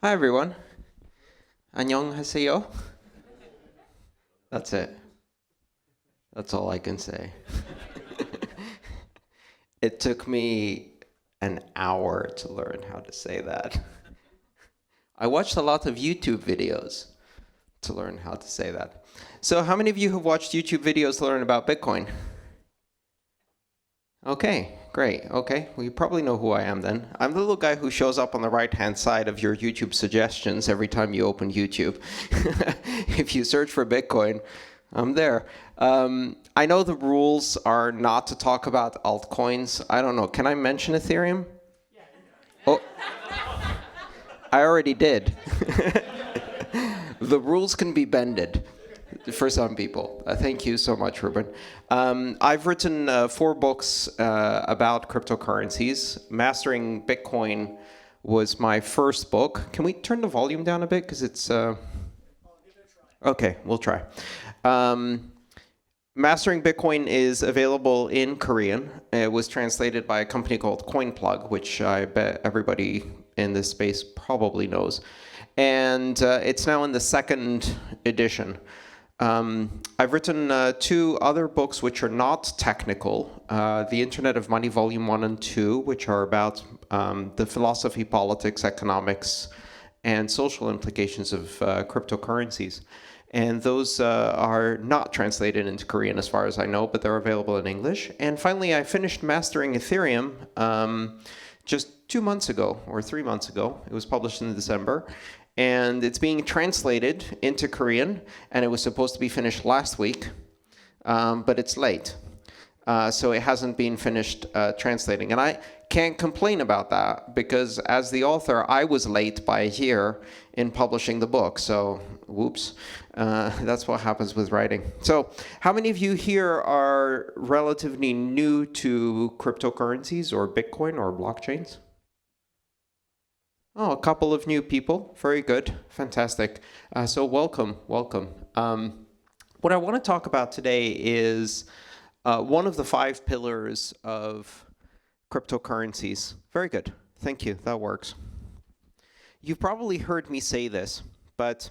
Hi everyone. 안녕하세요. That's it. That's all I can say. It took me an hour to learn how to say that. I watched a lot of YouTube videos to learn how to say that. So how many of you have watched YouTube videos to learn about Bitcoin? Okay, great. Okay, well, you probably know who I am then. I'm the little guy who shows up on the right-hand side of your YouTube suggestions every time you open YouTube. If you search for Bitcoin, I'm there. I know the rules are not to talk about altcoins. I don't know. Can I mention Ethereum? Oh, I already did. The rules can be bended for some people. Thank you so much, Ruben. I've written 4 books about cryptocurrencies. Mastering Bitcoin was my first book. Can we turn the volume down a bit? Because it's... Okay, we'll try. Mastering Bitcoin is available in Korean. It was translated by a company called CoinPlug, which I bet everybody in this space probably knows. And it's now in the 2nd edition. I've written 2 other books which are not technical. The Internet of Money, Volume 1 and 2, which are about the philosophy, politics, economics, and social implications of cryptocurrencies. And those are not translated into Korean as far as I know, but they're available in English. And finally, I finished Mastering Ethereum just 2 months ago, or 3 months ago. It was published in December. And it's being translated into Korean, and it was supposed to be finished last week, but it's late. So it hasn't been finished translating. And I can't complain about that, because as the author, I was late by a year in publishing the book. So, whoops, that's what happens with writing. So how many of you here are relatively new to cryptocurrencies or Bitcoin or blockchains? Oh, a couple of new people. Very good. Fantastic. So welcome. What I want to talk about today is one of the 5 pillars of cryptocurrencies. Very good. Thank you. That works. You've probably heard me say this, but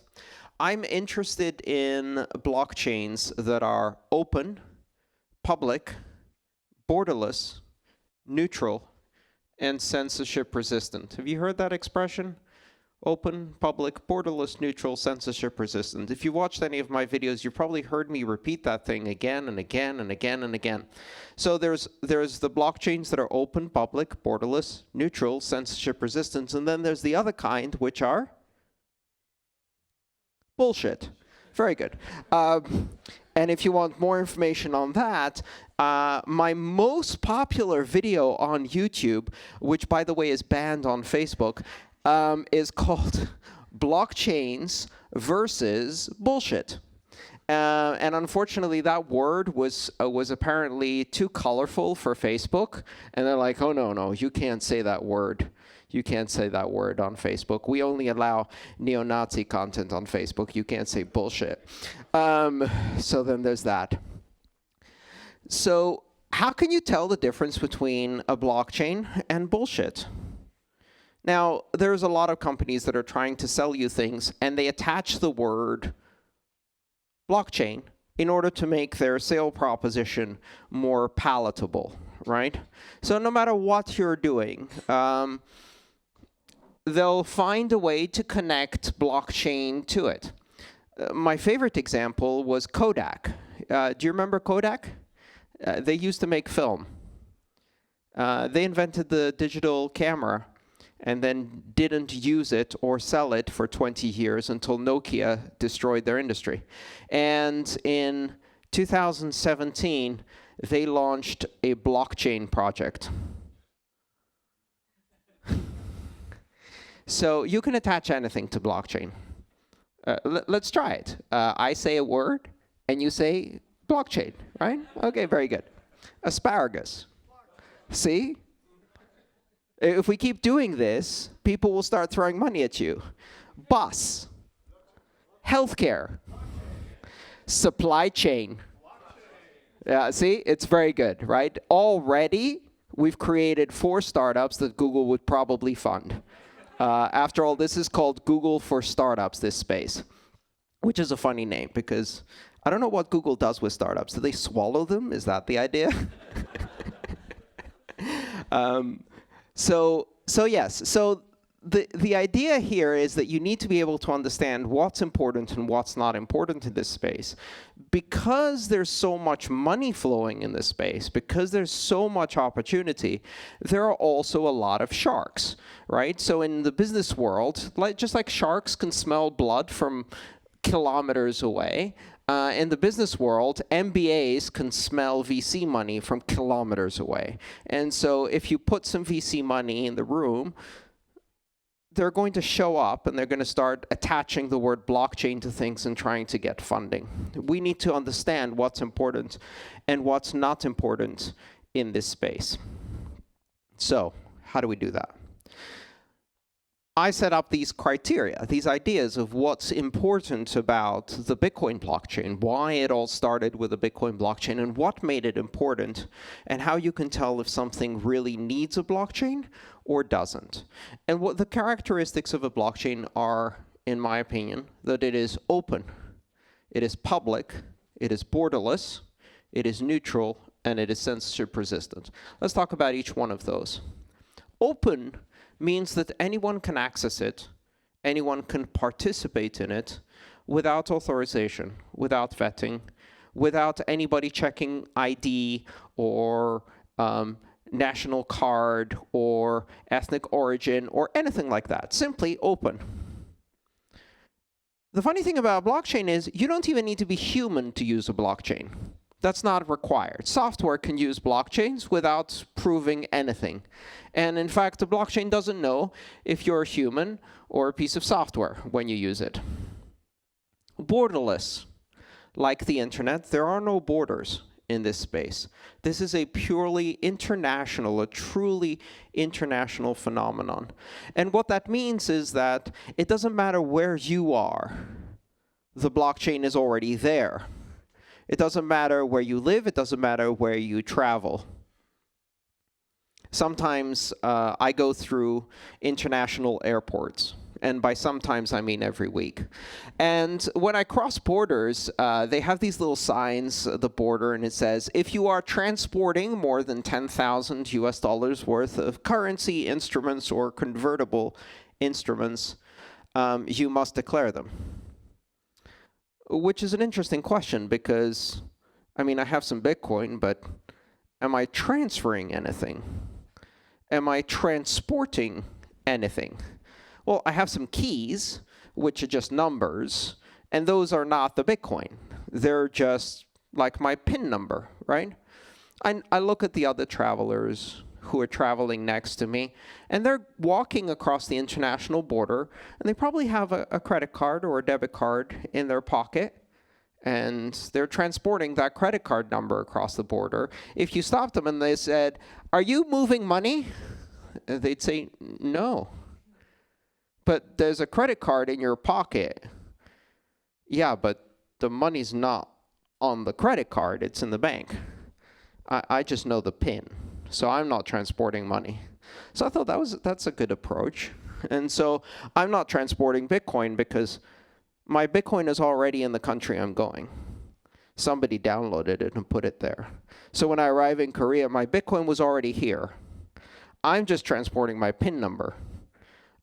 I'm interested in blockchains that are open, public, borderless, neutral, and censorship resistant. Have you heard that expression? Open, public, borderless, neutral, censorship resistant. If you watched any of my videos, you probably heard me repeat that thing again and again and again and again. So there's the blockchains that are open, public, borderless, neutral, censorship resistant, and then there's the other kind, which are bullshit. Very good. And if you want more information on that, my most popular video on YouTube, which by the way is banned on Facebook, is called Blockchains versus Bullshit. And unfortunately, that word was apparently too colorful for Facebook. And they're like, oh, no, you can't say that word. You can't say that word on Facebook. We only allow neo-Nazi content on Facebook. You can't say bullshit. So then there's that. So how can you tell the difference between a blockchain and bullshit? Now, there's a lot of companies that are trying to sell you things, and they attach the word blockchain in order to make their sale proposition more palatable, right? So no matter what you're doing, they'll find a way to connect blockchain to it. My favorite example was Kodak. Do you remember Kodak? They used to make film. They invented the digital camera and then didn't use it or sell it for 20 years until Nokia destroyed their industry. And in 2017, they launched a blockchain project. So you can attach anything to blockchain. Let's try it. I say a word, and you say blockchain, right? Okay, very good. Asparagus. See? If we keep doing this, people will start throwing money at you. Bus. Healthcare. Supply chain. Yeah, see? It's very good, right? Already, we've created 4 startups that Google would probably fund. After all, this is called Google for Startups, this space, which is a funny name because I don't know what Google does with startups. Do they swallow them? Is that the idea? So the idea here is that you need to be able to understand what's important and what's not important in this space. Because there's so much money flowing in this space, because there's so much opportunity, there are also a lot of sharks, right? So in the business world, just like sharks can smell blood from kilometers away, in the business world, MBAs can smell VC money from kilometers away. And so if you put some VC money in the room, they're going to show up and they're going to start attaching the word blockchain to things and trying to get funding. We need to understand what's important and what's not important in this space. So how do we do that? I set up these criteria, these ideas of what's important about the Bitcoin blockchain, why it all started with the Bitcoin blockchain, and what made it important, and how you can tell if something really needs a blockchain or doesn't. And what the characteristics of a blockchain are, in my opinion, that it is open, it is public, it is borderless, it is neutral, and it is censorship resistant. Let's talk about each one of those. Open means that anyone can access it, anyone can participate in it without authorization, without vetting, without anybody checking ID or national card or ethnic origin or anything like that. Simply open. The funny thing about a blockchain is you don't even need to be human to use a blockchain. That's not required. Software can use blockchains without proving anything. And in fact, the blockchain doesn't know if you're a human or a piece of software when you use it. Borderless. Like the internet, there are no borders in this space. This is a purely international, a truly international phenomenon. And what that means is that it doesn't matter where you are, the blockchain is already there. It doesn't matter where you live, it doesn't matter where you travel. Sometimes I go through international airports, and by sometimes I mean every week. And when I cross borders, they have these little signs at the border, and it says, if you are transporting more than 10,000 US dollars worth of currency instruments or convertible instruments, you must declare them. Which is an interesting question because, I mean, I have some Bitcoin, but am I transferring anything? Am I transporting anything? Well, I have some keys, which are just numbers, and those are not the Bitcoin. They're just like my PIN number, right? I look at the other travelers who are traveling next to me, and they're walking across the international border, and they probably have a credit card or a debit card in their pocket, and they're transporting that credit card number across the border. If you stopped them and they said, "Are you moving money?" They'd say, "No." "But there's a credit card in your pocket." "Yeah, but the money's not on the credit card, it's in the bank. I just know the PIN. So I'm not transporting money." So I thought that's a good approach. And so I'm not transporting Bitcoin because my Bitcoin is already in the country I'm going. Somebody downloaded it and put it there. So when I arrive in Korea, my Bitcoin was already here. I'm just transporting my PIN number.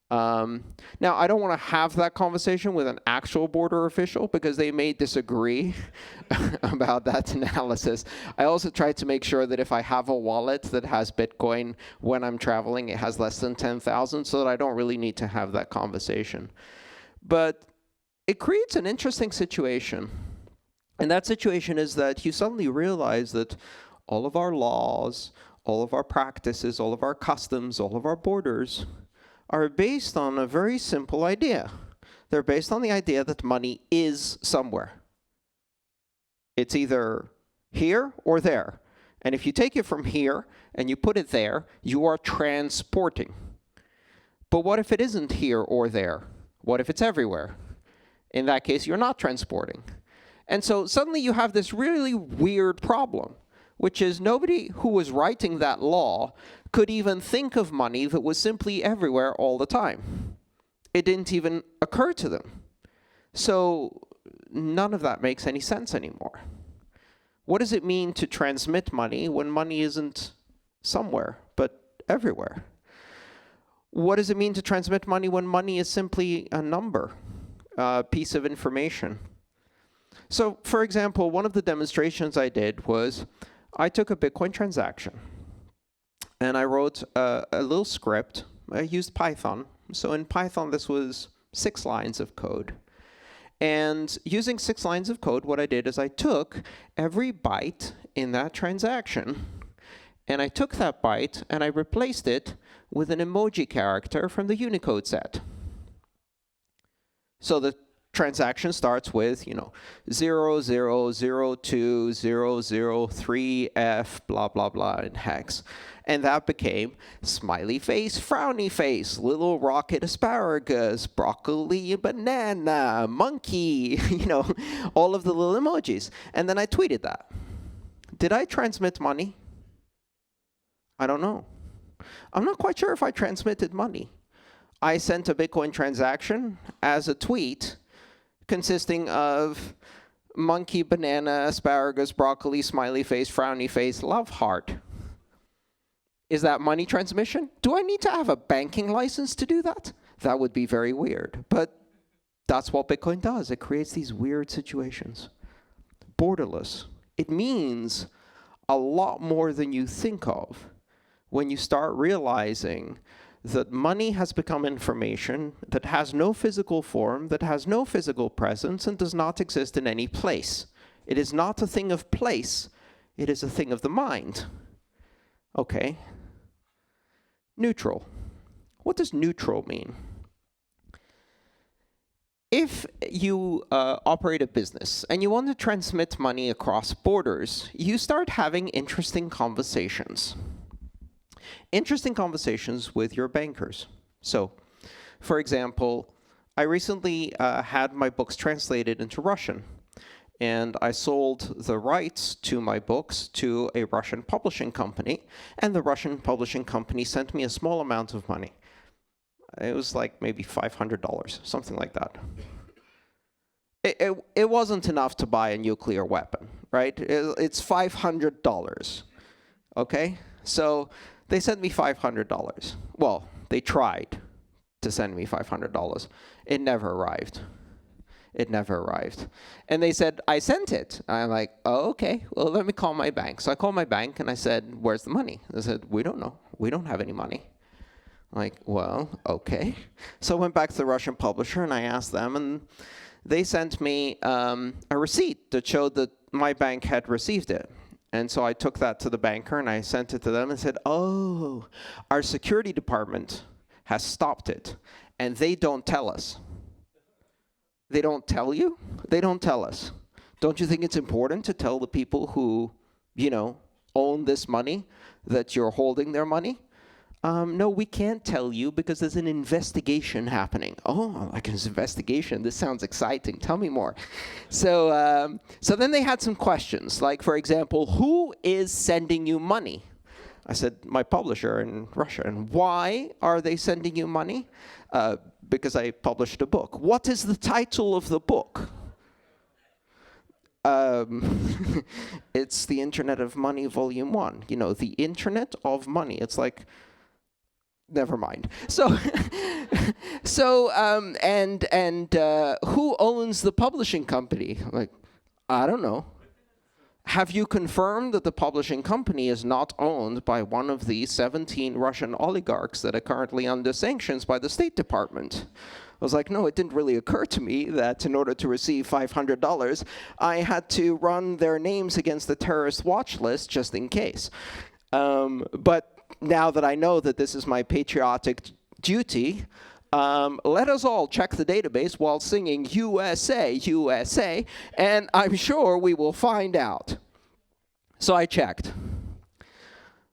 Now, I don't want to have that conversation with an actual border official because they may disagree about that analysis. I also try to make sure that if I have a wallet that has Bitcoin when I'm traveling, it has less than 10,000 so that I don't really need to have that conversation. But it creates an interesting situation. And that situation is that you suddenly realize that all of our laws, all of our practices, all of our customs, all of our borders are based on a very simple idea. They're based on the idea that money is somewhere. It's either here or there. And if you take it from here and you put it there, you are transporting. But what if it isn't here or there? What if it's everywhere? In that case, you're not transporting. And so suddenly you have this really weird problem, which is nobody who was writing that law could even think of money that was simply everywhere all the time. It didn't even occur to them. So none of that makes any sense anymore. What does it mean to transmit money when money isn't somewhere, but everywhere? What does it mean to transmit money when money is simply a number, a piece of information? So, for example, one of the demonstrations I did was I took a Bitcoin transaction and I wrote a little script. I used Python. So in Python, this was 6 lines of code. And using 6 lines of code, what I did is I took every byte in that transaction, and I took that byte and I replaced it with an emoji character from the Unicode set. So the transaction starts with, 0002003F, blah, blah, blah, in hex. And that became smiley face, frowny face, little rocket asparagus, broccoli, banana, monkey, all of the little emojis. And then I tweeted that. Did I transmit money? I don't know. I'm not quite sure if I transmitted money. I sent a Bitcoin transaction as a tweet consisting of monkey, banana, asparagus, broccoli, smiley face, frowny face, love heart. Is that money transmission? Do I need to have a banking license to do that? That would be very weird. But that's what Bitcoin does. It creates these weird situations. Borderless. It means a lot more than you think of when you start realizing that money has become information that has no physical form, that has no physical presence, and does not exist in any place. It is not a thing of place. It is a thing of the mind. Okay. Neutral. What does neutral mean? If you operate a business and you want to transmit money across borders, you start having interesting conversations. Interesting conversations with your bankers. So, for example, I recently had my books translated into Russian, and I sold the rights to my books to a Russian publishing company, and the Russian publishing company sent me a small amount of money. It was like maybe $500, something like that. It wasn't enough to buy a nuclear weapon, right? It's $500, okay? So they sent me $500. Well, they tried to send me $500. It never arrived. It never arrived. And they said, I sent it. I'm like, oh, okay, well, let me call my bank. So I called my bank and I said, where's the money? They said, we don't know. We don't have any money. I'm like, well, okay. So I went back to the Russian publisher and I asked them, and they sent me a receipt that showed that my bank had received it. And so I took that to the banker and I sent it to them and said, oh, our security department has stopped it, and they don't tell us. They don't tell you? They don't tell us. Don't you think it's important to tell the people who, own this money that you're holding their money? No, we can't tell you because there's an investigation happening. Oh, like an investigation. This sounds exciting. Tell me more. So then they had some questions, like, for example, who is sending you money? I said, my publisher in Russia. And why are they sending you money? Because I published a book. What is the title of the book? It's The Internet of Money, Volume 1. The Internet of Money. It's like, never mind. So, who owns the publishing company? Like, I don't know. Have you confirmed that the publishing company is not owned by one of the 17 Russian oligarchs that are currently under sanctions by the State Department? I was like, no, it didn't really occur to me that in order to receive $500, I had to run their names against the terrorist watch list just in case. But now that I know that this is my patriotic duty, let us all check the database while singing USA, USA, and I'm sure we will find out. So I checked.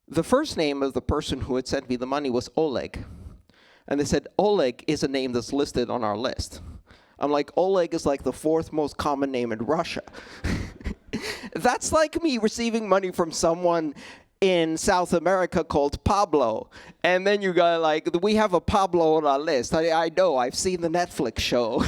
The first name of the person who had sent me the money was Oleg. And they said, Oleg is a name that's listed on our list. I'm like, Oleg is like the 4th most common name in Russia. That's like me receiving money from someone in South America called Pablo. And then you got like, we have a Pablo on our list. I know, I've seen the Netflix show.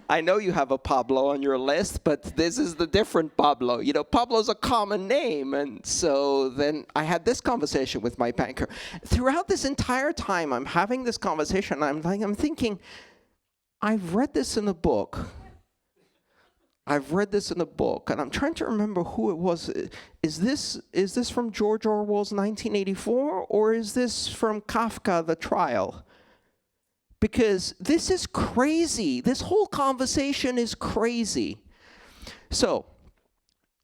I know you have a Pablo on your list, but this is the different Pablo. You know, Pablo's a common name. And so then I had this conversation with my banker. Throughout this entire time, I'm having this conversation. I'm thinking, I've read this in a book. And I'm trying to remember who it was. Is this from George Orwell's 1984, or is this from Kafka, The Trial? Because this is crazy. This whole conversation is crazy. So,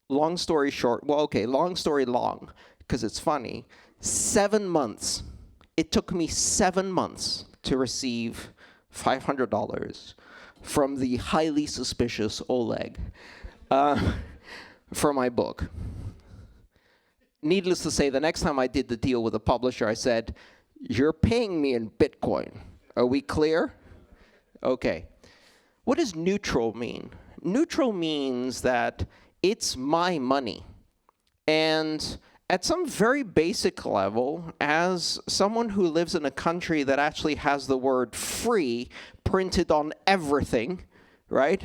long story short, well, okay, long story long, because it's funny. 7 months. It took me 7 months to receive $500 from the highly suspicious Oleg for my book. Needless to say, the next time I did the deal with the publisher, I said, "You're paying me in Bitcoin. Are we clear?" Okay. What does neutral mean? Neutral means that it's my money. And at some very basic level, as someone who lives in a country that actually has the word free printed on everything, right?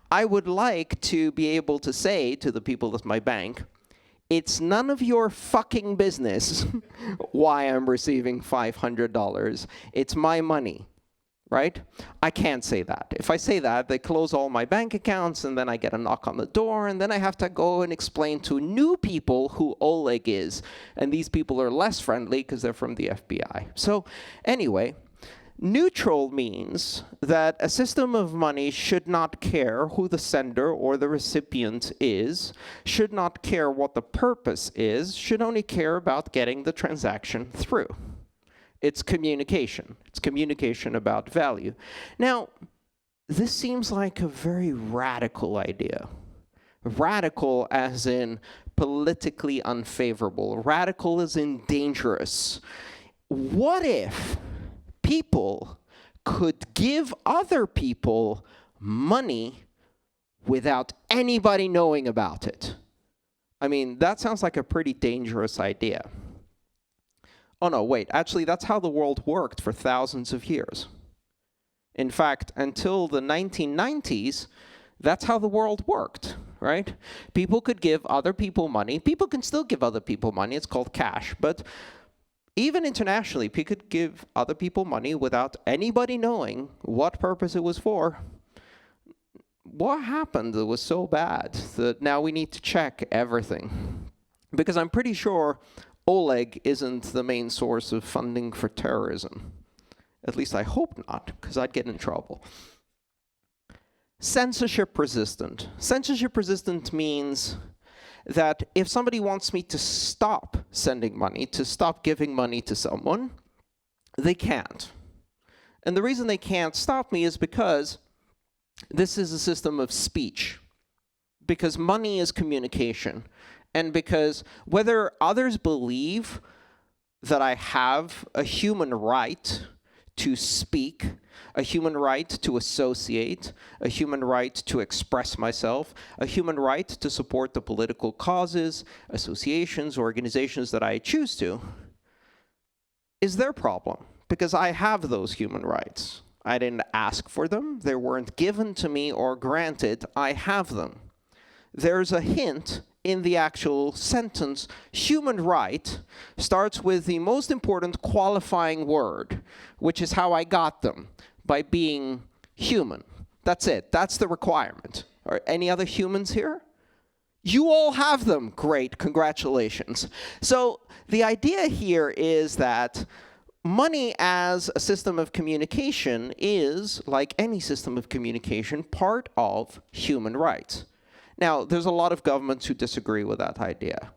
I would like to be able to say to the people at my bank, it's none of your fucking business why I'm receiving $500. It's my money, right? I can't say that. If I say that, they close all my bank accounts, and then I get a knock on the door, and then I have to go and explain to new people who Oleg is. And these people are less friendly because they're from the FBI. So anyway, neutral means that a system of money should not care who the sender or the recipient is, should not care what the purpose is, should only care about getting the transaction through. It's communication. It's communication about value. Now, this seems like a very radical idea. Radical as in politically unfavorable. Radical as in dangerous. What if people could give other people money without anybody knowing about it? I mean, that sounds like a pretty dangerous idea. Oh no, wait, actually that's how the world worked for thousands of years. In fact, until the 1990s, that's how the world worked, right? People could give other people money. People can still give other people money. It's called cash. But even internationally, people could give other people money without anybody knowing what purpose it was for. What happened that was so bad that now we need to check everything? Because I'm pretty sure Oleg isn't the main source of funding for terrorism. At least I hope not, because I'd get in trouble. Censorship resistant. Censorship resistant means that if somebody wants me to stop sending money, to stop giving money to someone, they can't. And the reason they can't stop me is because this is a system of speech. Because money is communication. And because whether others believe that I have a human right to speak, a human right to associate, a human right to express myself, a human right to support the political causes, associations, organizations that I choose to, is their problem. Because I have those human rights. I didn't ask for them. They weren't given to me or granted. I have them. There's a hint in the actual sentence. Human right starts with the most important qualifying word, which is how I got them, by being human. That's it. That's the requirement. Are any other humans here? You all have them. Great. Congratulations. So the idea here is that money as a system of communication is, like any system of communication, part of human rights. Now, there's a lot of governments who disagree with that idea,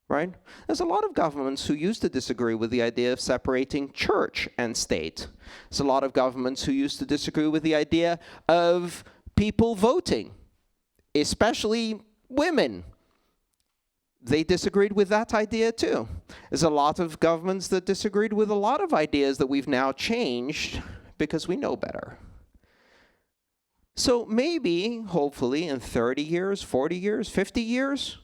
right? There's a lot of governments who used to disagree with the idea of separating church and state. There's a lot of governments who used to disagree with the idea of people voting, especially women. They disagreed with that idea too. There's a lot of governments that disagreed with a lot of ideas that we've now changed because we know better. So maybe, hopefully, in 30 years, 40 years, 50 years,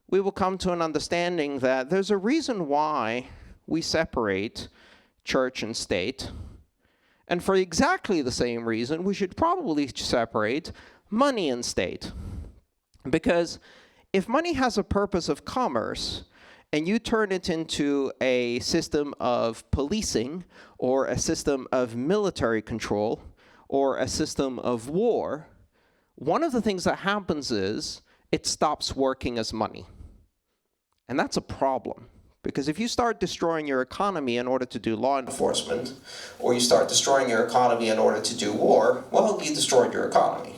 we will come to an understanding that there's a reason why we separate church and state. And for exactly the same reason, we should probably separate money and state. Because if money has a purpose of commerce, and you turn it into a system of policing, or a system of military control, or a system of war, one of the things that happens is it stops working as money. And that's a problem. Because if you start destroying your economy in order to do law enforcement, or you start destroying your economy in order to do war, well, you destroyed your economy.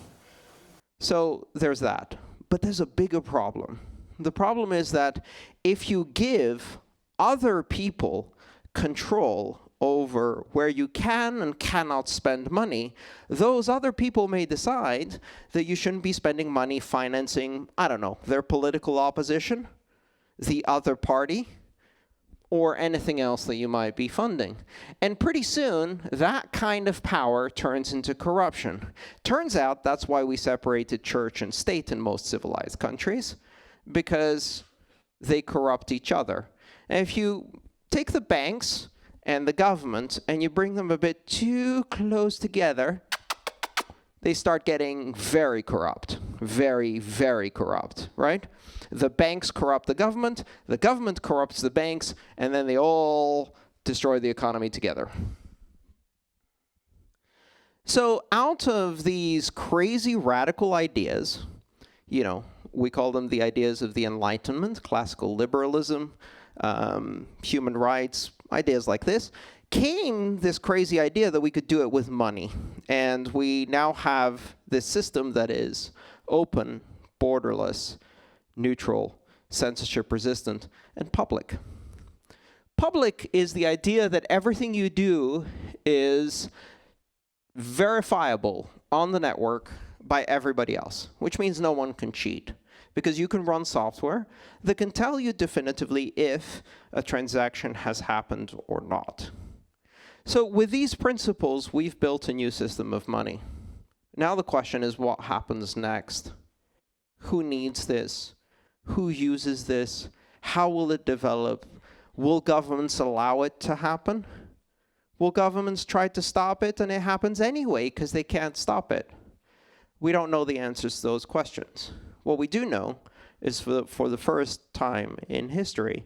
So there's that. But there's a bigger problem. The problem is that if you give other people control over where you can and cannot spend money, those other people may decide that you shouldn't be spending money financing, I don't know, their political opposition, the other party, or anything else that you might be funding. And pretty soon, that kind of power turns into corruption. Turns out that's why we separated church and state in most civilized countries, because they corrupt each other. And if you take the banks and the government and you bring them a bit too close together, they start getting very corrupt. Very, very corrupt, right? The banks corrupt the government corrupts the banks, and then they all destroy the economy together. So out of these crazy radical ideas, you know, we call them the ideas of the Enlightenment, classical liberalism, human rights, ideas like this, came this crazy idea that we could do it with money. And we now have this system that is open, borderless, neutral, censorship-resistant, and public. Public is the idea that everything you do is verifiable on the network by everybody else, which means no one can cheat. Because you can run software that can tell you definitively if a transaction has happened or not. So with these principles, we've built a new system of money. Now the question is, what happens next? Who needs this? Who uses this? How will it develop? Will governments allow it to happen? Will governments try to stop it and it happens anyway because they can't stop it? We don't know the answers to those questions. What we do know is for the first time in history,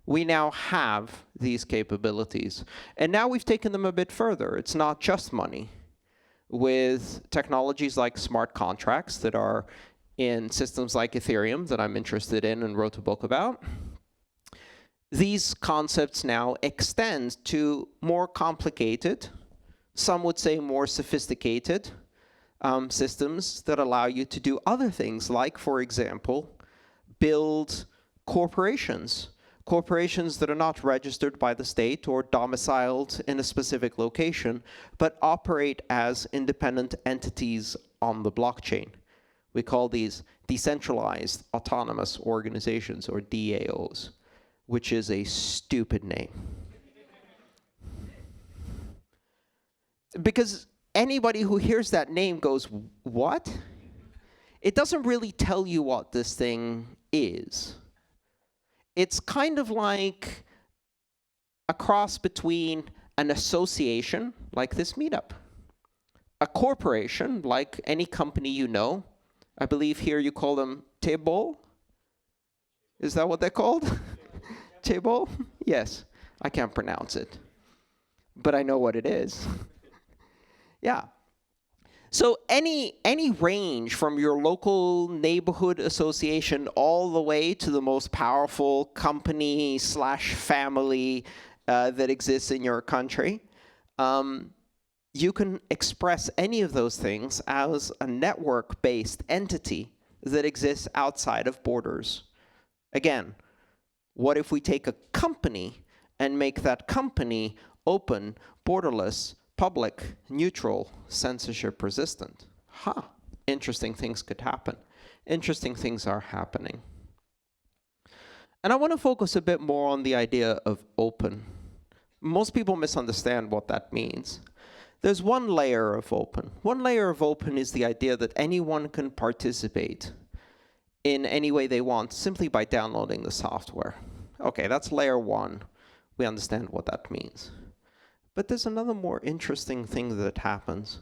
we now have these capabilities. And now we've taken them a bit further. It's not just money. With technologies like smart contracts that are in systems like Ethereum that I'm interested in and wrote a book about, these concepts now extend to more complicated, some would say more sophisticated, systems that allow you to do other things, like, for example, build corporations. Corporations that are not registered by the state or domiciled in a specific location, but operate as independent entities on the blockchain. We call these decentralized autonomous organizations, or DAOs, which is a stupid name. Because anybody who hears that name goes, what? It doesn't really tell you what this thing is. It's kind of like a cross between an association, like this meetup, a corporation, like any company you know. I believe here you call them table. Is that what they're called? Table? Yes. I can't pronounce it, but I know what it is. Yeah. So any range from your local neighborhood association all the way to the most powerful company / family that exists in your country, you can express any of those things as a network-based entity that exists outside of borders. Again, what if we take a company and make that company open, borderless, public, neutral, censorship-resistant? Interesting things could happen. Interesting things are happening. And I want to focus a bit more on the idea of open. Most people misunderstand what that means. There's one layer of open. One layer of open is the idea that anyone can participate in any way they want simply by downloading the software. Okay, that's layer one. We understand what that means. But there's another more interesting thing that happens.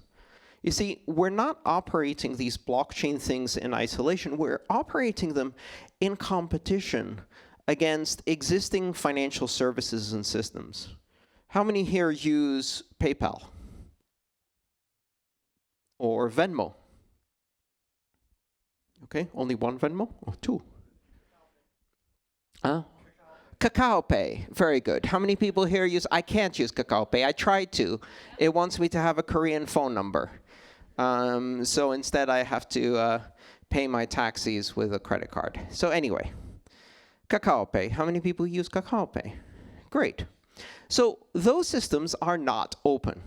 You see, we're not operating these blockchain things in isolation. We're operating them in competition against existing financial services and systems. How many here use PayPal? Or Venmo? Okay, only one Venmo or two? Kakao Pay, very good. How many people here use, I can't use Kakao Pay. I tried to. It wants me to have a Korean phone number. So instead I have to pay my taxis with a credit card. So anyway, Kakao Pay. How many people use Kakao Pay? Great. So those systems are not open.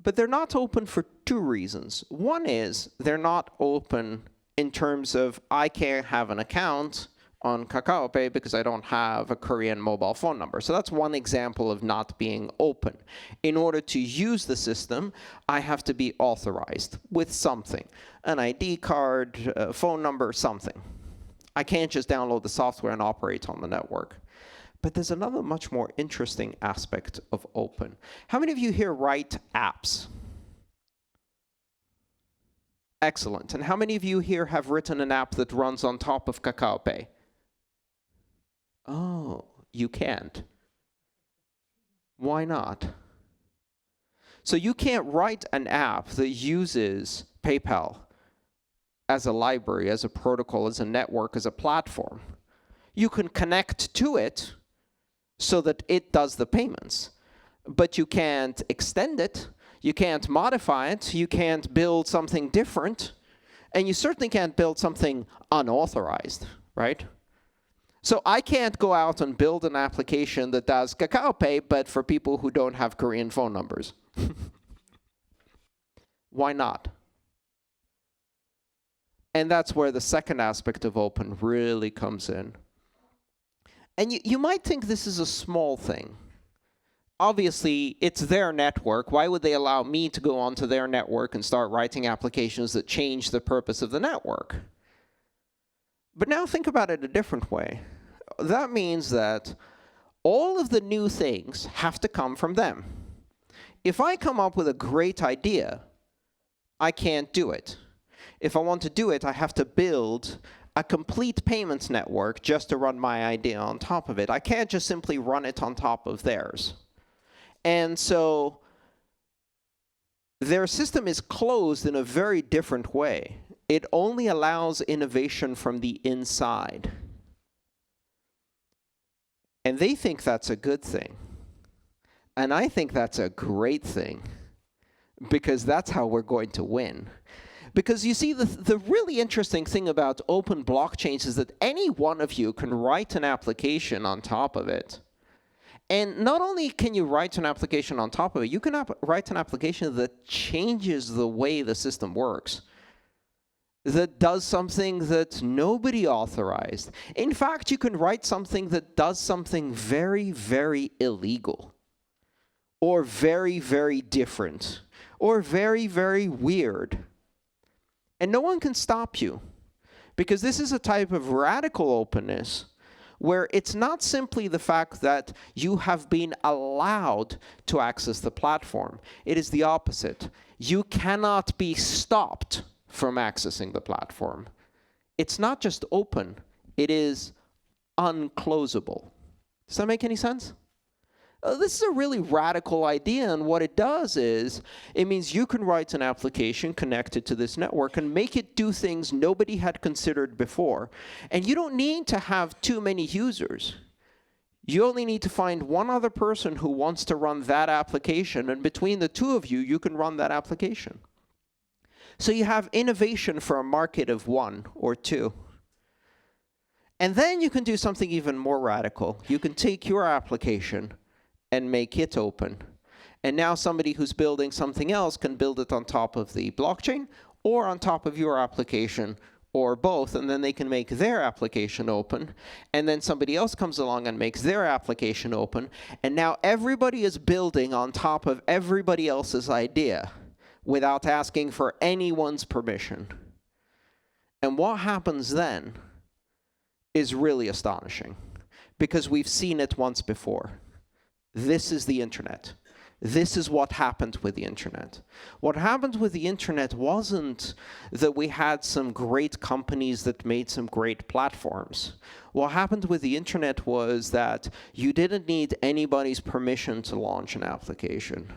But they're not open for two reasons. One is they're not open in terms of I can't have an account on Kakao Pay because I don't have a Korean mobile phone number. So that's one example of not being open. In order to use the system, I have to be authorized with something, an ID card, a phone number, something. I can't just download the software and operate on the network. But there's another much more interesting aspect of open. How many of you here write apps? Excellent. And how many of you here have written an app that runs on top of Kakao Pay? Oh, you can't. Why not? So you can't write an app that uses PayPal as a library, as a protocol, as a network, as a platform. You can connect to it so that it does the payments, but you can't extend it, you can't modify it, you can't build something different, and you certainly can't build something unauthorized, right? So I can't go out and build an application that does Kakao Pay, but for people who don't have Korean phone numbers. Why not? And that's where the second aspect of open really comes in. And you might think this is a small thing. Obviously, it's their network. Why would they allow me to go onto their network and start writing applications that change the purpose of the network? But now think about it a different way. That means that all of the new things have to come from them. If I come up with a great idea, I can't do it. If I want to do it, I have to build a complete payments network just to run my idea on top of it. I can't just simply run it on top of theirs. And so their system is closed in a very different way. It only allows innovation from the inside. And they think that's a good thing. And I think that's a great thing, because that's how we're going to win. Because you see, the really interesting thing about open blockchains is that any one of you can write an application on top of it. And not only can you write an application on top of it, you can write an application that changes the way the system works, that does something that nobody authorized. In fact, you can write something that does something very, very illegal, or very, very different, or very, very weird. And no one can stop you, because this is a type of radical openness where it's not simply the fact that you have been allowed to access the platform. It is the opposite. You cannot be stopped from accessing the platform. It's not just open, it is unclosable. Does that make any sense? This is a really radical idea, and what it does is, it means you can write an application connected to this network and make it do things nobody had considered before. And you don't need to have too many users. You only need to find one other person who wants to run that application, and between the two of you, you can run that application. So you have innovation for a market of one or two. And then you can do something even more radical. You can take your application and make it open. And now somebody who's building something else can build it on top of the blockchain or on top of your application, or both, and then they can make their application open, and then somebody else comes along and makes their application open, and now everybody is building on top of everybody else's idea without asking for anyone's permission. And what happens then is really astonishing, because we've seen it once before. This is the internet. This is what happened with the internet. What happened with the internet wasn't that we had some great companies that made some great platforms. What happened with the internet was that you didn't need anybody's permission to launch an application.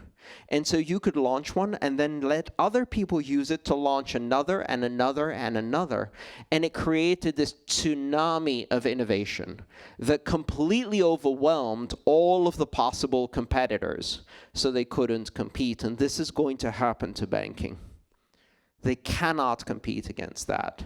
And so you could launch one and then let other people use it to launch another and another and another. And it created this tsunami of innovation that completely overwhelmed all of the possible competitors, so they couldn't compete. And this is going to happen to banking. They cannot compete against that,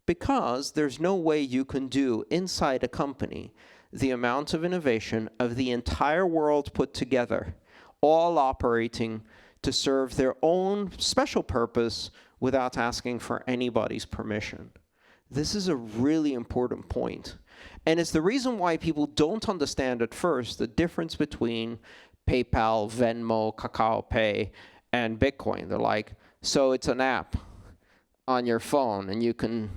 because there's no way you can do inside a company the amount of innovation of the entire world put together, all operating to serve their own special purpose without asking for anybody's permission. This is a really important point. And it's the reason why people don't understand at first the difference between PayPal, Venmo, Kakao Pay, and Bitcoin. They're like, so it's an app on your phone and you can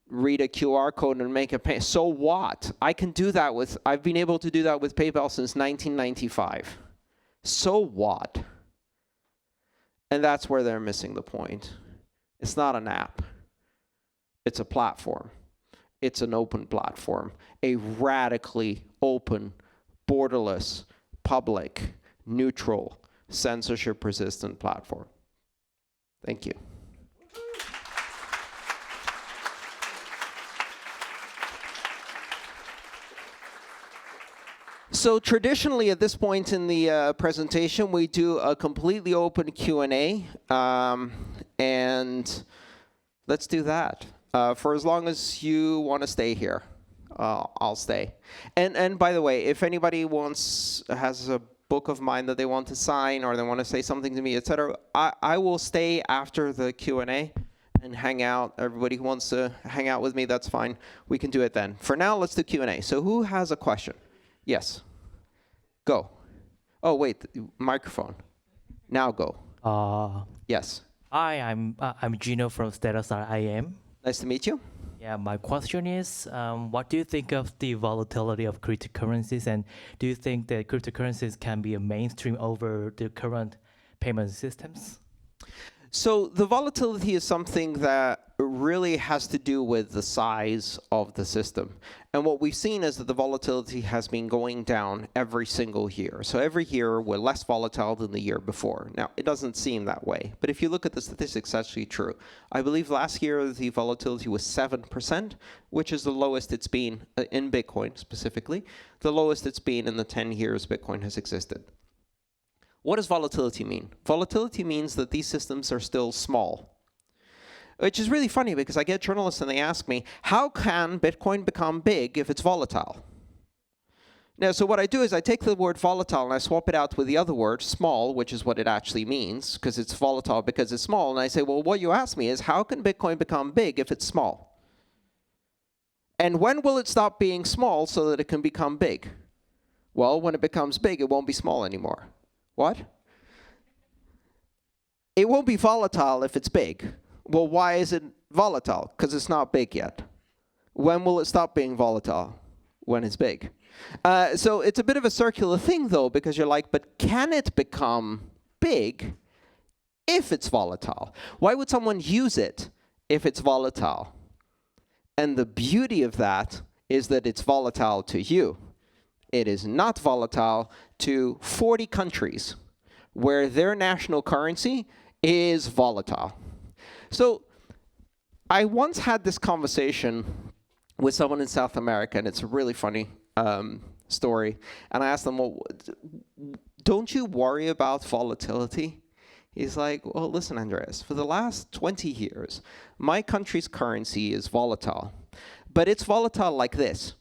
read a QR code and make a pay. So what? I can do that with, I've been able to do that with PayPal since 1995. So what? And that's where they're missing the point. It's not an app. It's a platform. It's an open platform. A radically open, borderless, public, neutral, censorship-resistant platform. Thank you. So traditionally, at this point in the presentation, we do a completely open Q&A, and let's do that. For as long as you want to stay here, I'll stay. And by the way, if anybody has a book of mine that they want to sign, or they want to say something to me, etc., I will stay after the Q&A and hang out. Everybody who wants to hang out with me, that's fine. We can do it then. For now, let's do Q&A. So who has a question? Yes. Go. Oh, wait. Microphone. Now go. Yes. Hi, I'm Gino from Stateside IM. Nice to meet you. Yeah, my question is, what do you think of the volatility of cryptocurrencies, and do you think that cryptocurrencies can be a mainstream over the current payment systems? So the volatility is something that really has to do with the size of the system. And what we've seen is that the volatility has been going down every single year. So every year we're less volatile than the year before. Now, it doesn't seem that way, but if you look at the statistics, that's actually true. I believe last year the volatility was 7%, which is the lowest it's been in Bitcoin specifically, the lowest it's been in the 10 years Bitcoin has existed. What does volatility mean? Volatility means that these systems are still small. Which is really funny, because I get journalists and they ask me, how can Bitcoin become big if it's volatile? Now, so what I do is I take the word volatile and I swap it out with the other word, small, which is what it actually means, because it's volatile because it's small. And I say, well, what you ask me is, how can Bitcoin become big if it's small? And when will it stop being small so that it can become big? Well, when it becomes big, it won't be small anymore. What? It won't be volatile if it's big. Well, why is it volatile? Because it's not big yet. When will it stop being volatile? When it's big. So it's a bit of a circular thing, though, because you're like, but can it become big if it's volatile? Why would someone use it if it's volatile? And the beauty of that is that it's volatile to you. It is not volatile to 40 countries where their national currency is volatile. So I once had this conversation with someone in South America, and it's a really funny story. And I asked them, well, don't you worry about volatility? He's like, well, listen, Andreas, for the last 20 years, my country's currency is volatile. But it's volatile like this.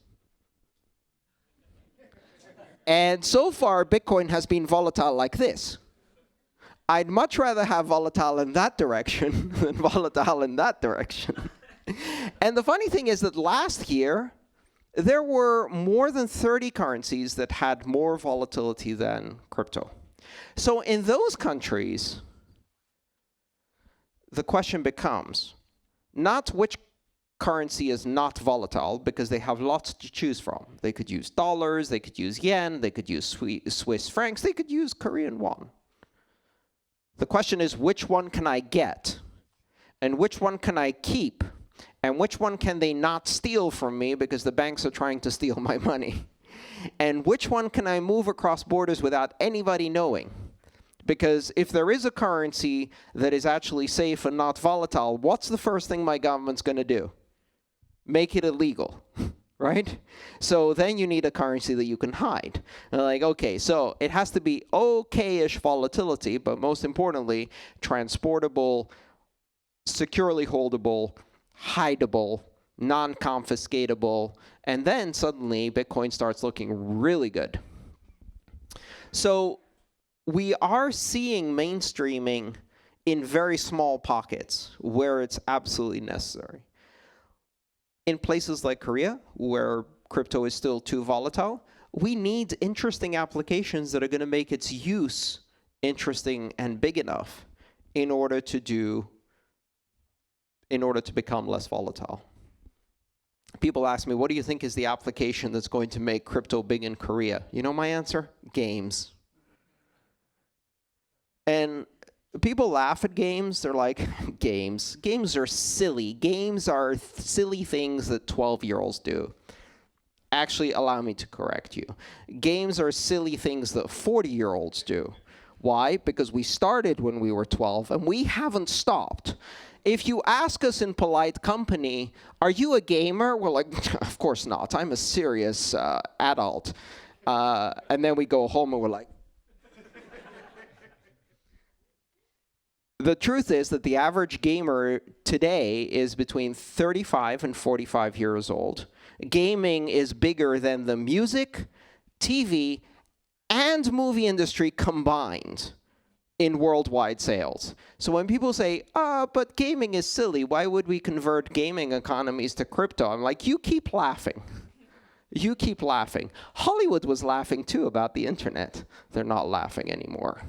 And so far, Bitcoin has been volatile like this. I'd much rather have volatile in that direction than volatile in that direction. And the funny thing is that last year, there were more than 30 currencies that had more volatility than crypto. So in those countries, the question becomes not which currency is not volatile because they have lots to choose from. They could use dollars, they could use yen, they could use Swiss francs, they could use Korean won. The question is, which one can I get? And which one can I keep? And which one can they not steal from me because the banks are trying to steal my money? And which one can I move across borders without anybody knowing? Because if there is a currency that is actually safe and not volatile, what's the first thing my government's going to do? Make it illegal, right? So then you need a currency that you can hide. And like, okay, so it has to be okay-ish volatility, but most importantly, transportable, securely holdable, hideable, non-confiscatable, and then suddenly Bitcoin starts looking really good. So we are seeing mainstreaming in very small pockets where it's absolutely necessary. In places like Korea, where crypto is still too volatile, we need interesting applications that are going to make its use interesting and big enough in order to become less volatile. People ask me, what do you think is the application that's going to make crypto big in Korea? You know my answer? Games. And people laugh at games. They're like, games. Games are silly. Games are silly things that 12-year-olds do. Actually, allow me to correct you. Games are silly things that 40-year-olds do. Why? Because we started when we were 12, and we haven't stopped. If you ask us in polite company, are you a gamer? We're like, of course not. I'm a serious adult. And then we go home and we're like, the truth is that the average gamer today is between 35 and 45 years old. Gaming is bigger than the music, TV, and movie industry combined in worldwide sales. So when people say, but gaming is silly, why would we convert gaming economies to crypto? I'm like, you keep laughing. You keep laughing. Hollywood was laughing too about the internet. They're not laughing anymore.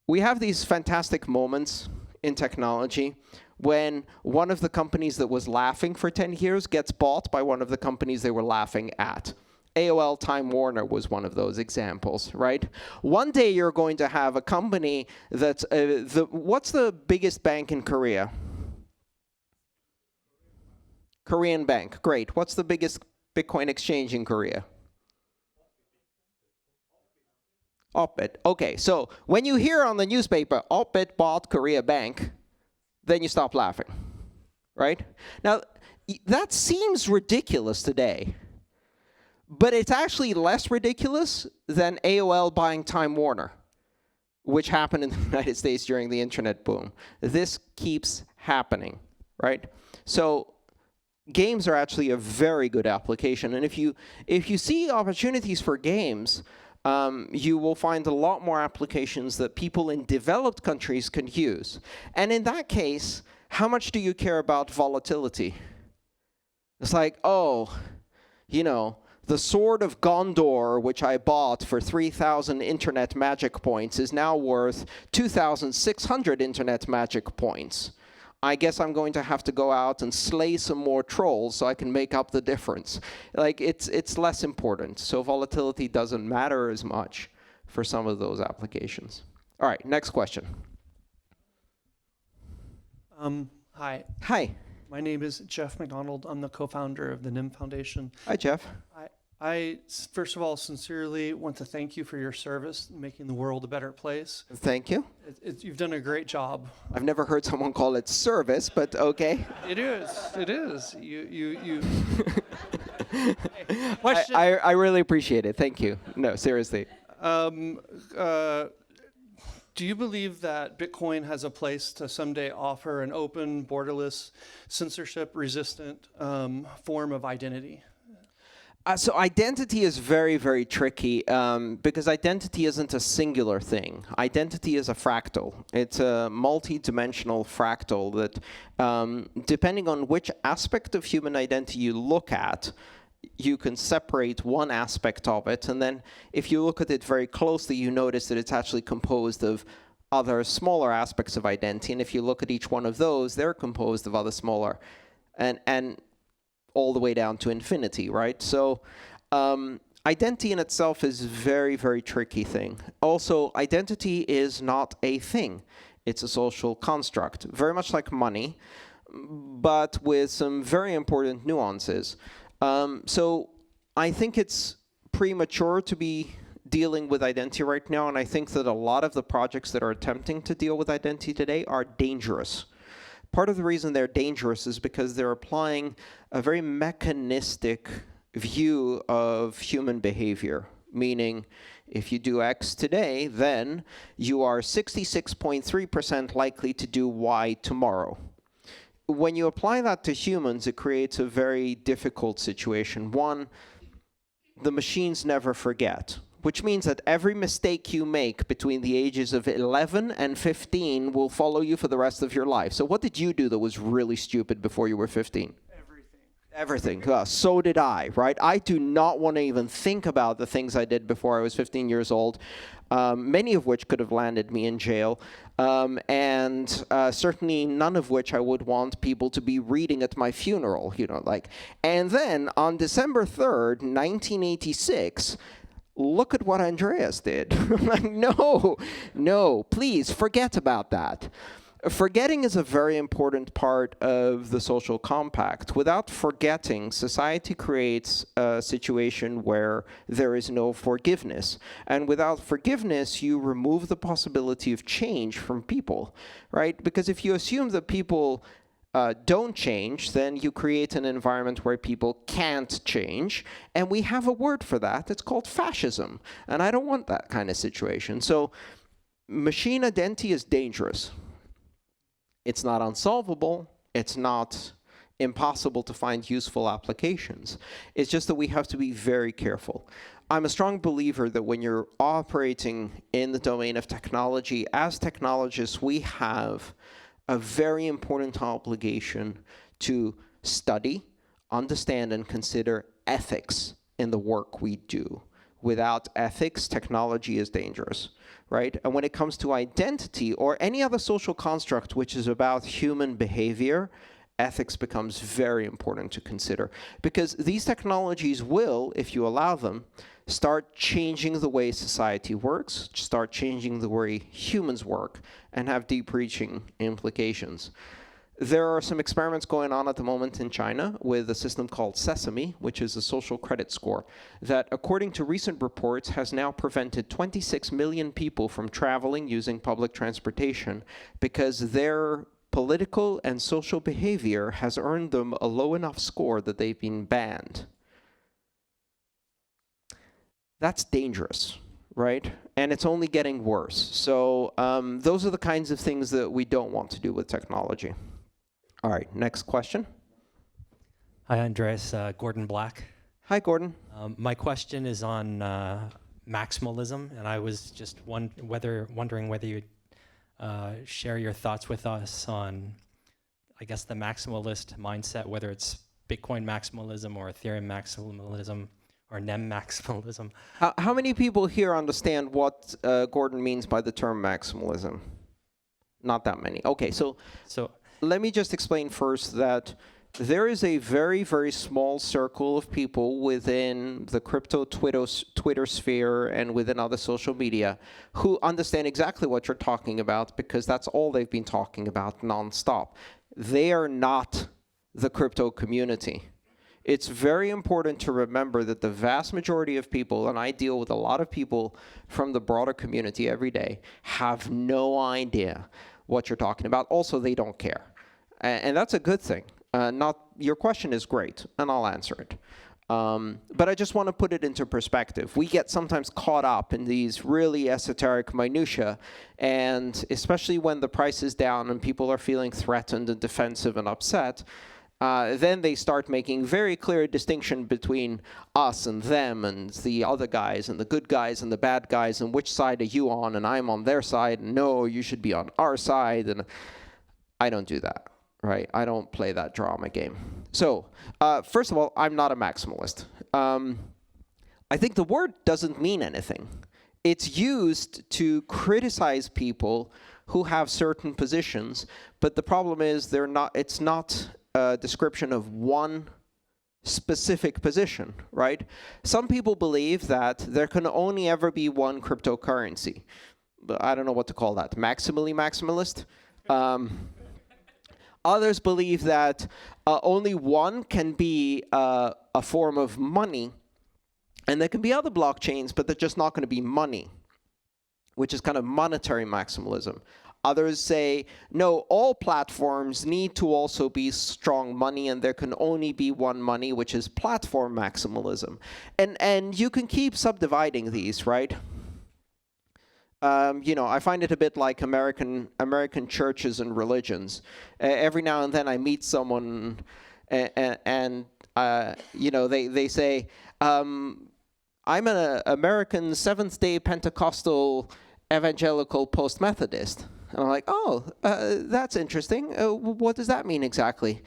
We have these fantastic moments in technology when one of the companies that was laughing for 10 years gets bought by one of the companies they were laughing at. AOL Time Warner was one of those examples, right? One day you're going to have a company that's, what's the biggest bank in Korea? Korean bank, great. What's the biggest Bitcoin exchange in Korea? Opit. Okay, so when you hear on the newspaper, Opit bought Korea Bank, then you stop laughing, right? Now, that seems ridiculous today, but it's actually less ridiculous than AOL buying Time Warner, which happened in the United States during the internet boom. This keeps happening, right? So games are actually a very good application, and if you see opportunities for games, you will find a lot more applications that people in developed countries can use. And in that case, how much do you care about volatility? It's like, oh, you know, the Sword of Gondor, which I bought for 3,000 internet magic points, is now worth 2,600 internet magic points. I guess I'm going to have to go out and slay some more trolls so I can make up the difference. Like, it's less important. So volatility doesn't matter as much for some of those applications. All right, next question. Hi. Hi. My name is Jeff McDonald. I'm the co-founder of the NIM Foundation. Hi, Jeff. I first of all sincerely want to thank you for your service in making the world a better place. Thank you. You've done a great job. I've never heard someone call it service, but okay. It is. It is. You. I really appreciate it. Thank you. No, seriously. Do you believe that Bitcoin has a place to someday offer an open, borderless, censorship-resistant form of identity? So identity is very, very tricky because identity isn't a singular thing. Identity is a fractal. It's a multi-dimensional fractal that, depending on which aspect of human identity you look at, you can separate one aspect of it. And then if you look at it very closely, you notice that it's actually composed of other smaller aspects of identity. And if you look at each one of those, they're composed of other smaller, and all the way down to infinity, right? So identity in itself is a very, very tricky thing. Also, identity is not a thing. It's a social construct, very much like money, but with some very important nuances. So I think it's premature to be dealing with identity right now, and I think that a lot of the projects that are attempting to deal with identity today are dangerous. Part of the reason they're dangerous is because they're applying a very mechanistic view of human behavior, meaning if you do X today, then you are 66.3% likely to do Y tomorrow. When you apply that to humans, it creates a very difficult situation. One, the machines never forget, which means that every mistake you make between the ages of 11 and 15 will follow you for the rest of your life. So what did you do that was really stupid before you were 15? Everything. So did I, right? I do not want to even think about the things I did before I was 15 years old, many of which could have landed me in jail, and certainly none of which I would want people to be reading at my funeral, And then on December 3rd, 1986, look at what Andreas did. No, please forget about that. Forgetting is a very important part of the social compact. Without forgetting, society creates a situation where there is no forgiveness. And without forgiveness, you remove the possibility of change from people, right? Because if you assume that people don't change, then you create an environment where people can't change. And we have a word for that. It's called fascism. And I don't want that kind of situation. So machine identity is dangerous. It's not unsolvable. It's not impossible to find useful applications. It's just that we have to be very careful. I'm a strong believer that when you're operating in the domain of technology, as technologists, we have a very important obligation to study, understand, and consider ethics in the work we do. Without ethics, technology is dangerous, right? And when it comes to identity or any other social construct which is about human behavior, ethics becomes very important to consider. Because these technologies will, if you allow them, start changing the way society works, start changing the way humans work, and have deep-reaching implications. There are some experiments going on at the moment in China with a system called Sesame, which is a social credit score, that according to recent reports has now prevented 26 million people from traveling using public transportation because their political and social behavior has earned them a low enough score that they've been banned. That's dangerous, right? And it's only getting worse. So those are the kinds of things that we don't want to do with technology. All right, next question. Hi, Andreas. Gordon Black. Hi, Gordon. My question is on maximalism, and I was just wondering whether you'd share your thoughts with us on, I guess, the maximalist mindset, whether it's Bitcoin maximalism or Ethereum maximalism or NEM maximalism. How many people here understand what Gordon means by the term maximalism? Not that many. Okay, so let me just explain first that there is a very, very small circle of people within the crypto Twitter sphere and within other social media who understand exactly what you're talking about because that's all they've been talking about nonstop. They are not the crypto community. It's very important to remember that the vast majority of people, and I deal with a lot of people from the broader community every day, have no idea what you're talking about. Also, they don't care. And that's a good thing. Your question is great, and I'll answer it. But I just want to put it into perspective. We get sometimes caught up in these really esoteric minutiae, and especially when the price is down and people are feeling threatened and defensive and upset, then they start making very clear distinction between us and them and the other guys and the good guys and the bad guys and which side are you on and I'm on their side and no, you should be on our side. And I don't do that, right? I don't play that drama game. So first of all, I'm not a maximalist. I think the word doesn't mean anything. It's used to criticize people who have certain positions, but the problem is it's not a description of one specific position, right? Some people believe that there can only ever be one cryptocurrency. I don't know what to call that. Maximally maximalist? Others believe that only one can be a form of money, and there can be other blockchains, but they're just not going to be money, which is kind of monetary maximalism. Others say, no, all platforms need to also be strong money, and there can only be one money, which is platform maximalism. And you can keep subdividing these, right? I find it a bit like American churches and religions. Every now and then I meet someone, and they say, I'm an American Seventh-day Pentecostal evangelical post-Methodist. And I'm like, oh, that's interesting. What does that mean exactly?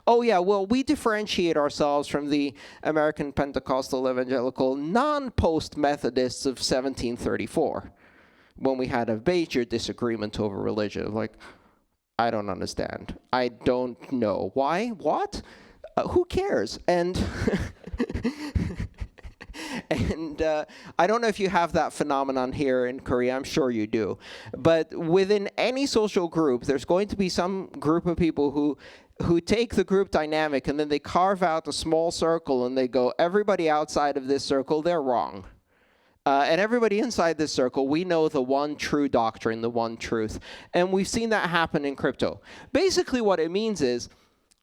Oh, yeah, well, we differentiate ourselves from the American Pentecostal evangelical non-post-Methodists of 1734, when we had a major disagreement over religion. Like, I don't understand. I don't know. Why? What? Who cares? And and I don't know if you have that phenomenon here in Korea. I'm sure you do. But within any social group, there's going to be some group of people who take the group dynamic and then they carve out a small circle and they go, everybody outside of this circle, they're wrong. And everybody inside this circle, we know the one true doctrine, the one truth. And we've seen that happen in crypto. Basically what it means is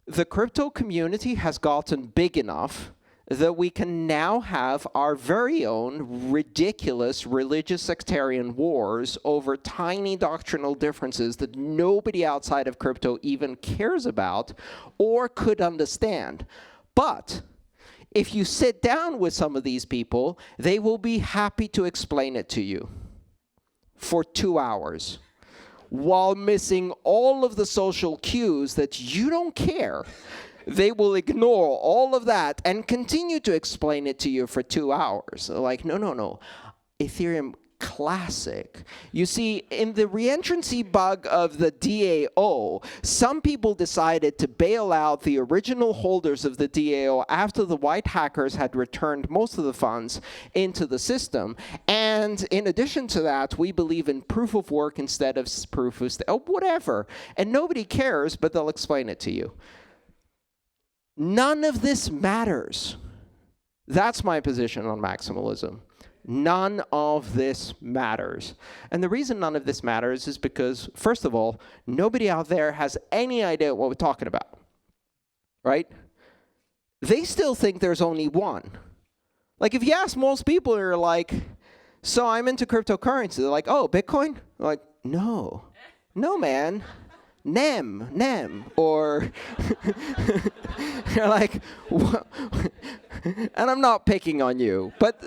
the crypto community has gotten big enough that we can now have our very own ridiculous religious sectarian wars over tiny doctrinal differences that nobody outside of crypto even cares about or could understand. But if you sit down with some of these people, they will be happy to explain it to you for 2 hours while missing all of the social cues that you don't care. They will ignore all of that and continue to explain it to you for 2 hours. Like, no. Ethereum Classic. You see, in the reentrancy bug of the DAO, some people decided to bail out the original holders of the DAO after the white hackers had returned most of the funds into the system. And in addition to that, we believe in proof of work instead of proof of whatever. And nobody cares, but they'll explain it to you. None of this matters. That's my position on maximalism. None of this matters. And the reason none of this matters is because, first of all, nobody out there has any idea what we're talking about, right? They still think there's only one. Like, if you ask most people, they're like, so I'm into cryptocurrency. They're like, oh, Bitcoin? They're like, no, man. NEM, or you're like, and I'm not picking on you, but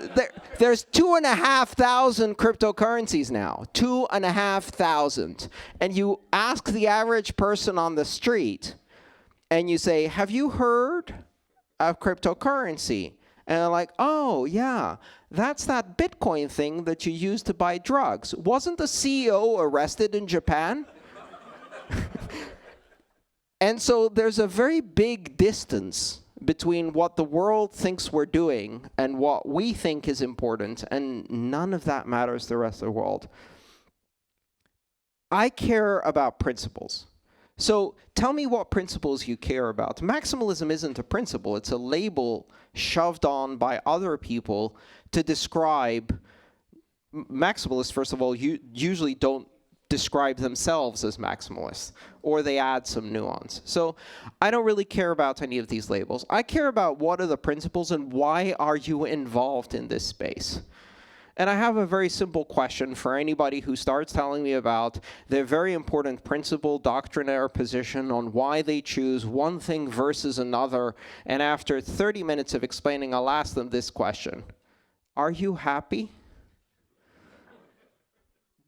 there's 2,500 cryptocurrencies now, 2,500, and you ask the average person on the street, and you say, have you heard of cryptocurrency? And they're like, oh, yeah, that's that Bitcoin thing that you use to buy drugs. Wasn't the CEO arrested in Japan? And so there's a very big distance between what the world thinks we're doing and what we think is important, and none of that matters to the rest of the world. I care about principles. So tell me what principles you care about. Maximalism isn't a principle, it's a label shoved on by other people to describe. Maximalists, first of all, usually don't describe themselves as maximalists, or they add some nuance. So I don't really care about any of these labels. I care about what are the principles and why are you involved in this space. And I have a very simple question for anybody who starts telling me about their very important principle, doctrinaire position on why they choose one thing versus another, and after 30 minutes of explaining, I'll ask them this question. Are you happy?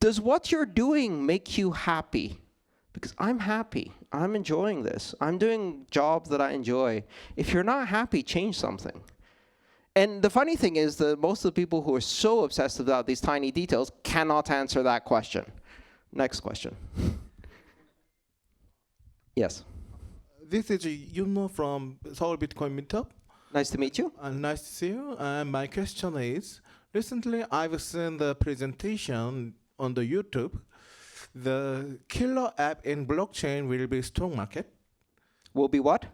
Does what you're doing make you happy? Because I'm happy. I'm enjoying this. I'm doing a job that I enjoy. If you're not happy, change something. And the funny thing is that most of the people who are so obsessed about these tiny details cannot answer that question. Next question. Yes. This is Yuno from Seoul Bitcoin Meetup. Nice to meet you. Nice to see you. My question is, recently I've seen the presentation on the YouTube. The killer app in blockchain will be stock market. Will be what?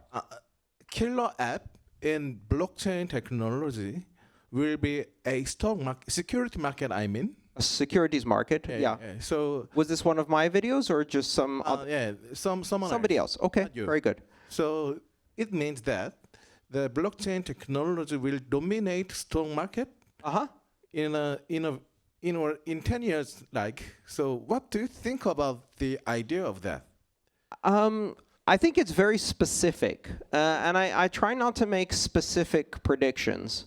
Killer app in blockchain technology will be a stock market, security market, I mean. A securities market. Yeah. So was this one of my videos or just some other? someone Somebody else. Okay. Not you. Very good. So it means that the blockchain technology will dominate stock market in 10 years. So what do you think about the idea of that? I think it's very specific, and I try not to make specific predictions.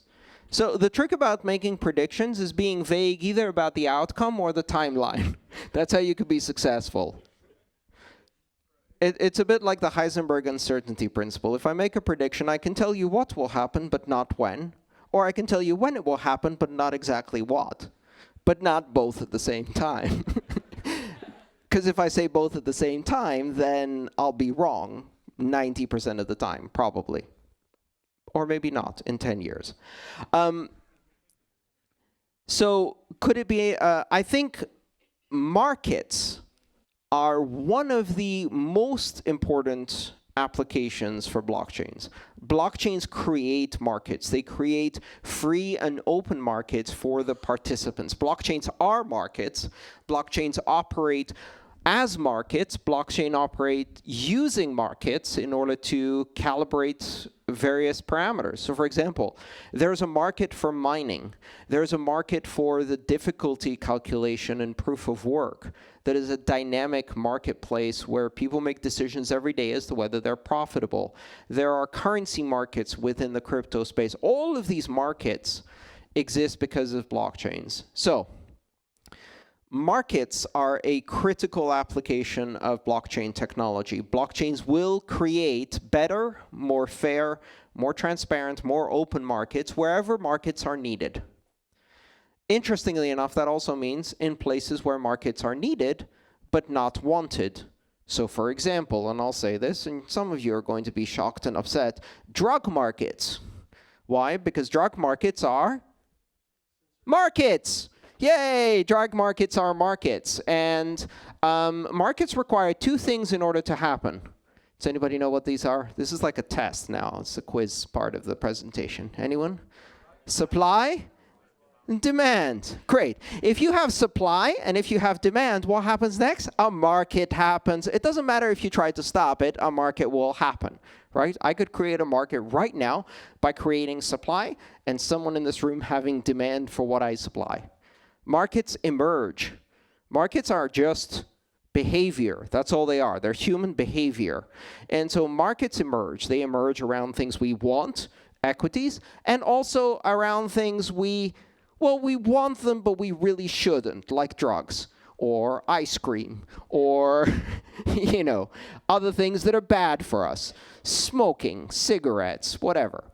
So the trick about making predictions is being vague either about the outcome or the timeline. That's how you could be successful. It's a bit like the Heisenberg uncertainty principle. If I make a prediction, I can tell you what will happen, but not when. Or I can tell you when it will happen, but not exactly what. But not both at the same time. Because if I say both at the same time, then I'll be wrong 90% of the time, probably. Or maybe not in 10 years. So could it be, I think markets are one of the most important applications for blockchains. Blockchains create markets. They create free and open markets for the participants. Blockchains are markets. Blockchains operate as markets. Blockchain operate using markets in order to calibrate various parameters. So for example, there's a market for mining. There's a market for the difficulty calculation and proof of work. That is a dynamic marketplace where people make decisions every day as to whether they're profitable. There are currency markets within the crypto space. All of these markets exist because of blockchains. So markets are a critical application of blockchain technology. Blockchains will create better, more fair, more transparent, more open markets wherever markets are needed. Interestingly enough, that also means in places where markets are needed but not wanted. So for example, and I'll say this, and some of you are going to be shocked and upset, drug markets. Why? Because drug markets are markets. Yay, drug markets are markets. And markets require two things in order to happen. Does anybody know what these are? This is like a test now. It's a quiz part of the presentation. Anyone? Supply and demand. Great. If you have supply and if you have demand, what happens next? A market happens. It doesn't matter if you try to stop it, a market will happen. Right? I could create a market right now by creating supply and someone in this room having demand for what I supply. Markets emerge. Markets are just behavior. That's all they are. They're human behavior. And so markets emerge. They emerge around things we want, equities, and also around things we want them, but we really shouldn't, like drugs, or ice cream, or, other things that are bad for us. Smoking, cigarettes, whatever.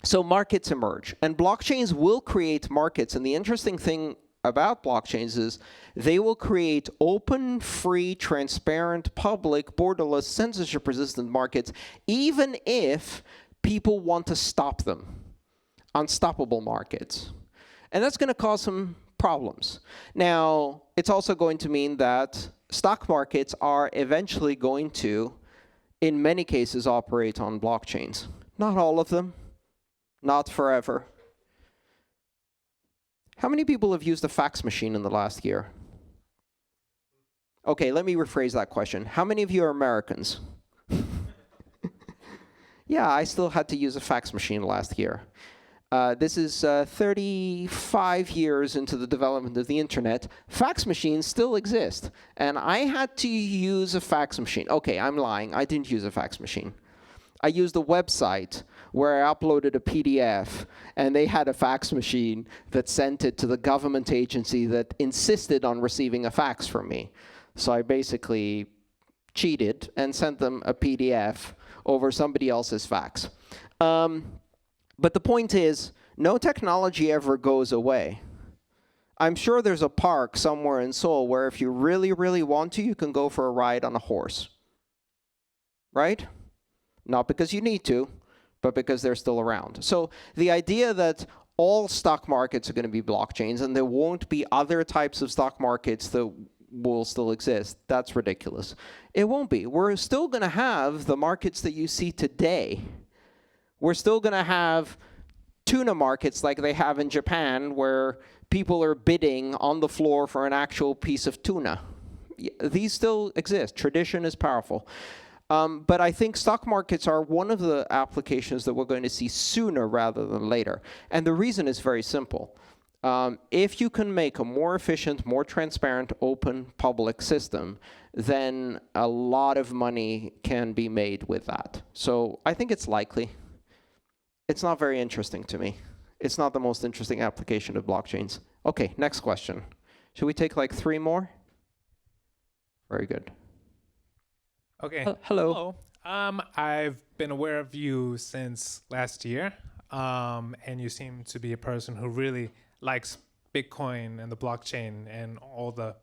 So markets emerge. And blockchains will create markets. And the interesting thing about blockchains is they will create open, free, transparent, public, borderless, censorship-resistant markets, even if people want to stop them. Unstoppable markets. And that's going to cause some problems. Now, it's also going to mean that stock markets are eventually going to, in many cases, operate on blockchains. Not all of them. Not forever. How many people have used a fax machine in the last year? Okay, let me rephrase that question. How many of you are Americans? Yeah, I still had to use a fax machine last year. This is 35 years into the development of the internet. Fax machines still exist. And I had to use a fax machine. Okay, I'm lying. I didn't use a fax machine. I used a website where I uploaded a PDF, and they had a fax machine that sent it to the government agency that insisted on receiving a fax from me. So I basically cheated and sent them a PDF over somebody else's fax. But the point is, no technology ever goes away. I'm sure there's a park somewhere in Seoul where if you really, really want to, you can go for a ride on a horse. Right? Not because you need to, but because they're still around. So the idea that all stock markets are going to be blockchains and there won't be other types of stock markets that will still exist, that's ridiculous. It won't be. We're still going to have the markets that you see today. We're still going to have tuna markets like they have in Japan, where people are bidding on the floor for an actual piece of tuna. These still exist. Tradition is powerful. But I think stock markets are one of the applications that we're going to see sooner rather than later. And the reason is very simple. If you can make a more efficient, more transparent, open, public system, then a lot of money can be made with that. So I think it's likely. It's not very interesting to me. It's not the most interesting application of blockchains. Okay, next question. Should we take like 3 more? Very good. Okay. Hello. I've been aware of you since last year, and you seem to be a person who really likes Bitcoin and the blockchain and all the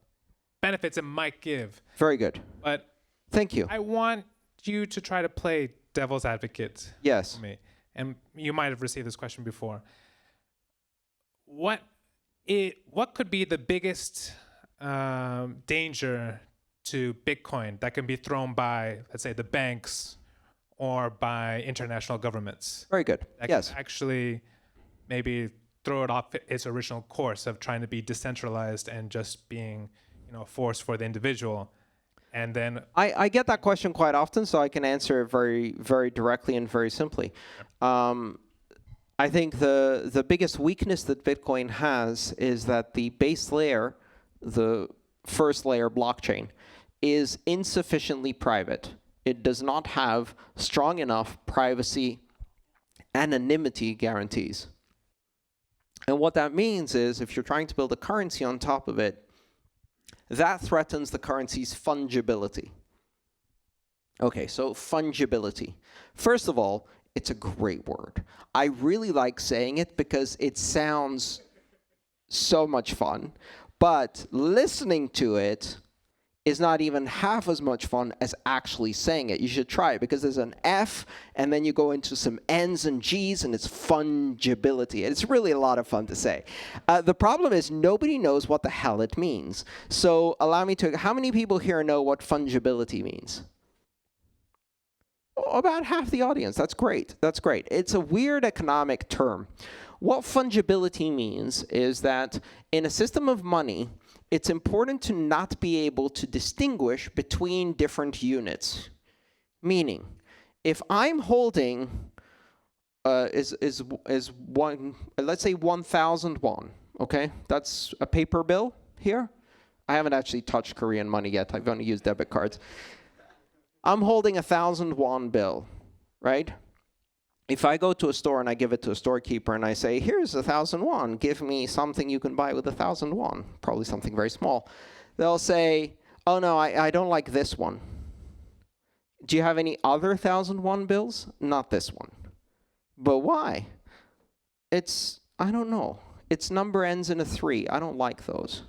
benefits it might give. Very good. But thank you. I want you to try to play devil's advocate Yes. for me. And you might have received this question before. What could be the biggest danger to Bitcoin that can be thrown by, let's say, the banks or by international governments? Very good. That Yes. can actually maybe throw it off its original course of trying to be decentralized and just being, a force for the individual. And then I get that question quite often, so I can answer it very, very directly and very simply. I think the biggest weakness that Bitcoin has is that the base layer, the first layer blockchain, is insufficiently private. It does not have strong enough privacy anonymity guarantees. And what that means is if you're trying to build a currency on top of it, that threatens the currency's fungibility. Okay, so fungibility. First of all, it's a great word. I really like saying it because it sounds so much fun, but listening to it is not even half as much fun as actually saying it. You should try it because there's an F and then you go into some N's and G's and it's fungibility. It's really a lot of fun to say. The problem is nobody knows what the hell it means. So allow me to, how many people here know what fungibility means? Oh, about half the audience. That's great. That's great. It's a weird economic term. What fungibility means is that in a system of money, it's important to not be able to distinguish between different units. Meaning, if I'm holding let's say 1,000 won, okay? That's a paper bill here. I haven't actually touched Korean money yet. I've only used debit cards. I'm holding 1,000 won bill, right? If I go to a store and I give it to a storekeeper and I say, here's 1,000 won, give me something you can buy with 1,000 won, probably something very small. They'll say, oh no, I don't like this one. Do you have any other 1,000 won bills? Not this one. But why? I don't know. Its number ends in a 3. I don't like those.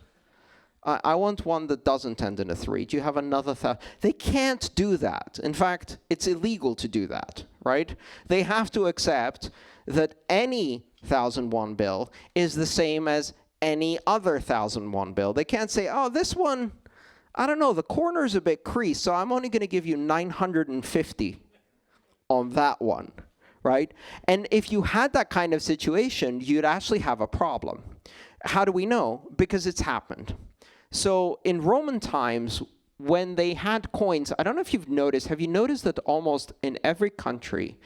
I want one that doesn't end in a 3. Do you have another 1,000? They can't do that. In fact, it's illegal to do that, right? They have to accept that any 1,000 won bill is the same as any other 1,000 won bill. They can't say, oh, this one, I don't know, the corner's a bit creased, so I'm only going to give you 950 on that one, right? And if you had that kind of situation, you'd actually have a problem. How do we know? Because it's happened. So in Roman times, when they had coins, I don't know if you've noticed, have you noticed that almost in every country,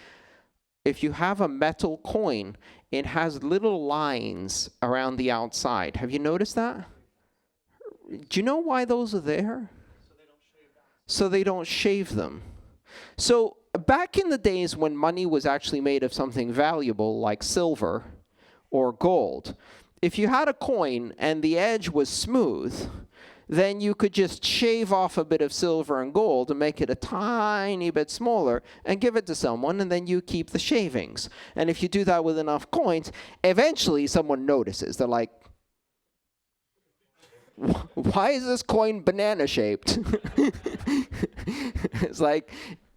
if you have a metal coin, it has little lines around the outside. Have you noticed that? Do you know why those are there? So they don't shave them. So back in the days when money was actually made of something valuable like silver or gold, if you had a coin and the edge was smooth, then you could just shave off a bit of silver and gold and make it a tiny bit smaller and give it to someone, and then you keep the shavings. And if you do that with enough coins, eventually someone notices. They're like, why is this coin banana shaped? It's like,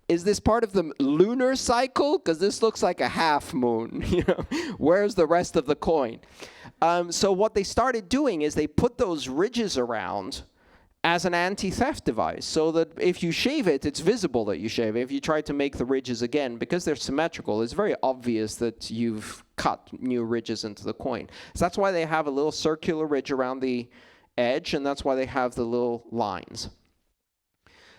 is this part of the lunar cycle? Because this looks like a half moon. You know, where's the rest of the coin? So what they started doing is they put those ridges around as an anti-theft device, so that if you shave it, it's visible that you shave it. If you try to make the ridges again, because they're symmetrical, it's very obvious that you've cut new ridges into the coin. So that's why they have a little circular ridge around the edge, and that's why they have the little lines.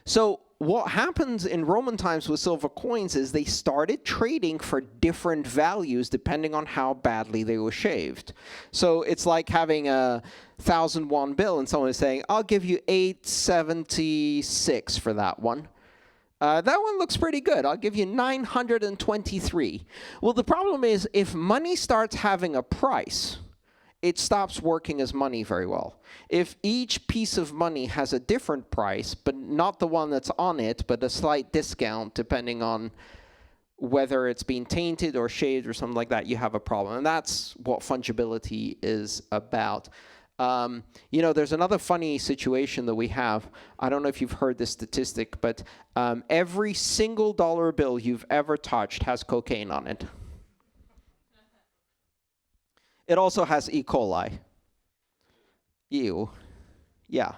So what happens in Roman times with silver coins is they started trading for different values depending on how badly they were shaved. So it's like having a 1,000 bill and someone is saying, I'll give you 876 for that one. That one looks pretty good. I'll give you 923. Well, the problem is if money starts having a price, it stops working as money very well. If each piece of money has a different price, but not the one that's on it, but a slight discount depending on whether it's been tainted or shaved or something like that, you have a problem. And that's what fungibility is about. You know, there's another funny situation that we have. I don't know if you've heard this statistic, but every single dollar bill you've ever touched has cocaine on it. It also has E. coli. Ew. Yeah.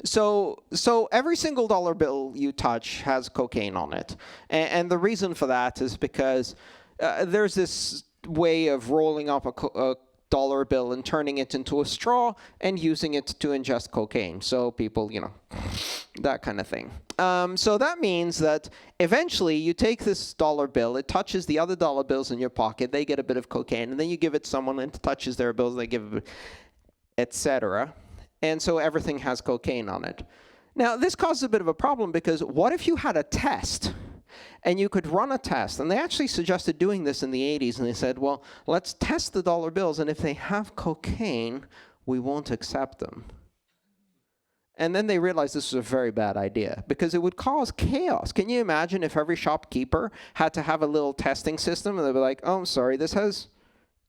So every single dollar bill you touch has cocaine on it. And the reason for that is because there's this way of rolling up a dollar bill and turning it into a straw and using it to ingest cocaine. So people, you know, that kind of thing. So that means that eventually you take this dollar bill, it touches the other dollar bills in your pocket, they get a bit of cocaine, and then you give it to someone and it touches their bills, they give it, etc. And so everything has cocaine on it. Now, this causes a bit of a problem because what if you had a test? And you could run a test. And they actually suggested doing this in the 80s. And they said, well, let's test the dollar bills. And if they have cocaine, we won't accept them. And then they realized this was a very bad idea because it would cause chaos. Can you imagine if every shopkeeper had to have a little testing system? And they'd be like, oh, I'm sorry, this has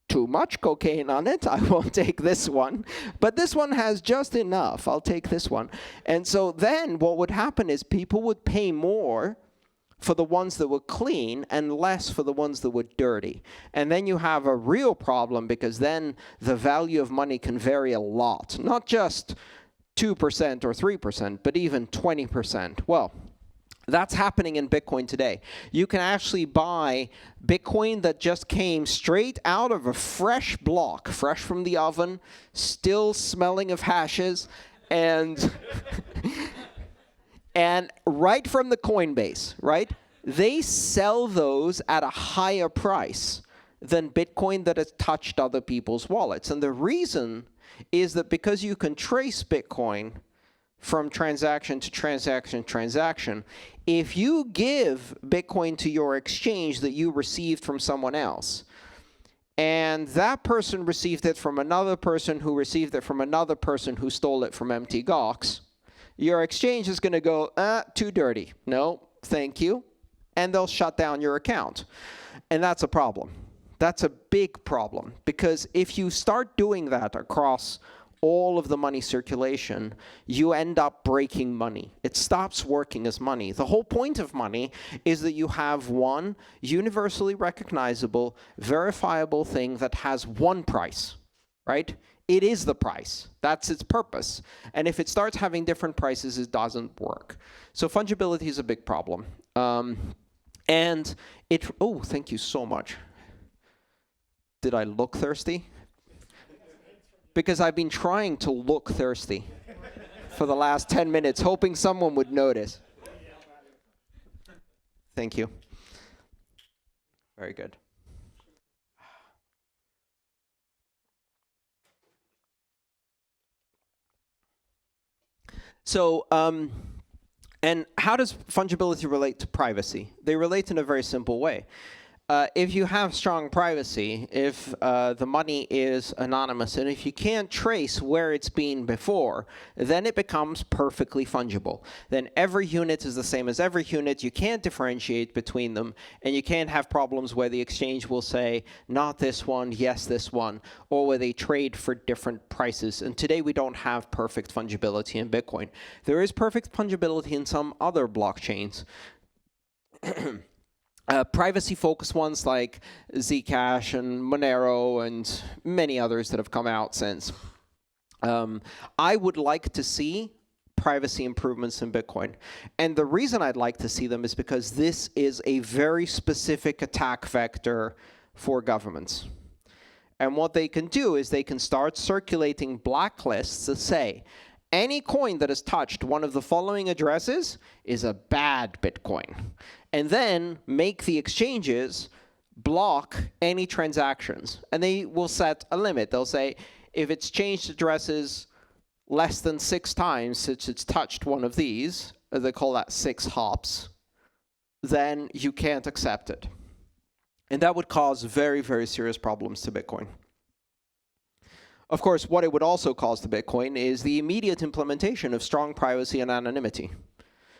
too much cocaine on it. I won't take this one. But this one has just enough. I'll take this one. And so then what would happen is people would pay more for the ones that were clean and less for the ones that were dirty. And then you have a real problem because then the value of money can vary a lot. Not just 2% or 3%, but even 20%. Well, that's happening in Bitcoin today. You can actually buy Bitcoin that just came straight out of a fresh block, fresh from the oven, still smelling of hashes, and and right from the Coinbase, right? They sell those at a higher price than Bitcoin that has touched other people's wallets. And the reason is that because you can trace Bitcoin from transaction to transaction to transaction, if you give Bitcoin to your exchange that you received from someone else, and that person received it from another person who received it from another person who stole it from Mt. Gox, your exchange is going to go, too dirty. No, thank you. And they'll shut down your account. And that's a problem. That's a big problem. Because if you start doing that across all of the money circulation, you end up breaking money. It stops working as money. The whole point of money is that you have one universally recognizable, verifiable thing that has one price, right? It is the price. That's its purpose. And if it starts having different prices, it doesn't work. So fungibility is a big problem. And it, oh, thank you so much. Did I look thirsty? Because I've been trying to look thirsty for the last 10 minutes, hoping someone would notice. Thank you. Very good. So, and how does fungibility relate to privacy? They relate in a very simple way. if you have strong privacy, if the money is anonymous, and if you can't trace where it's been before, then it becomes perfectly fungible. Then every unit is the same as every unit. You can't differentiate between them, and you can't have problems where the exchange will say, not this one, yes, this one, or where they trade for different prices. And today we don't have perfect fungibility in Bitcoin. There is perfect fungibility in some other blockchains. Privacy-focused ones like Zcash and Monero and many others that have come out since. I would like to see privacy improvements in Bitcoin. And the reason I'd like to see them is because this is a very specific attack vector for governments. And what they can do is they can start circulating blacklists that say, any coin that has touched one of the following addresses is a bad Bitcoin. And then make the exchanges block any transactions. And they will set a limit. They'll say, if it's changed addresses less than 6 times since it's touched one of these, they call that 6 hops, then you can't accept it. And that would cause very, very serious problems to Bitcoin. Of course, what it would also cause to Bitcoin is the immediate implementation of strong privacy and anonymity,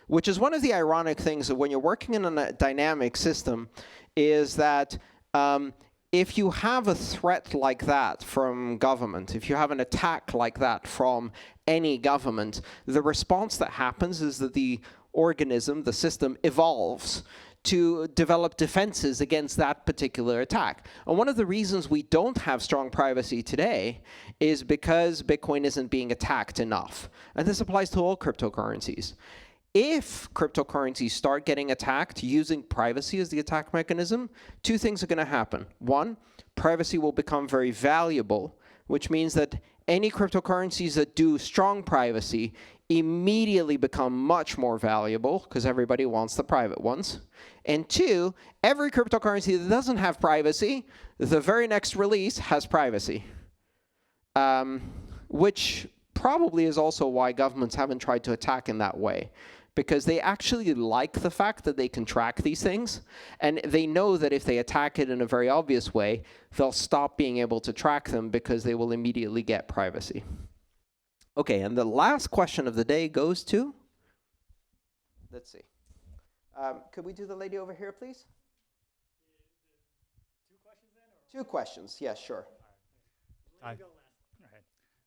which is one of the ironic things that when you're working in a dynamic system is that if you have a threat like that from government, if you have an attack like that from any government, the response that happens is that the organism, the system, evolves to develop defenses against that particular attack. And one of the reasons we don't have strong privacy today is because Bitcoin isn't being attacked enough. And this applies to all cryptocurrencies. If cryptocurrencies start getting attacked using privacy as the attack mechanism, 2 things are going to happen. 1, privacy will become very valuable, which means that any cryptocurrencies that do strong privacy immediately become much more valuable because everybody wants the private ones. And 2, every cryptocurrency that doesn't have privacy, the very next release has privacy, which probably is also why governments haven't tried to attack in that way, because they actually like the fact that they can track these things, and they know that if they attack it in a very obvious way, they'll stop being able to track them because they will immediately get privacy. Okay, and the last question of the day goes to, let's see. Could we do the lady over here, please? 2 questions then? Or? 2 questions, yes, sure. Hi.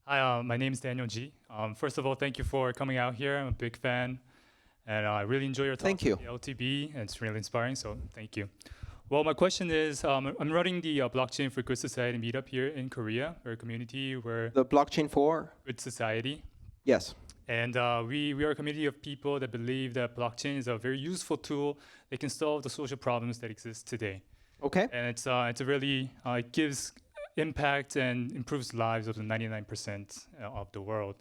Hi, my name is Daniel G. First of all, thank you for coming out here. I'm a big fan, and I really enjoy your talk. Thank you. On the LTB, and it's really inspiring, so thank you. Well, my question is, I'm running the Blockchain for Good Society meetup here in Korea. We're a community where... The blockchain for? Good Society. Yes. And we are a community of people that believe that blockchain is a very useful tool that can solve the social problems that exist today. Okay. And it's a really, it gives impact and improves lives of the 99% of the world.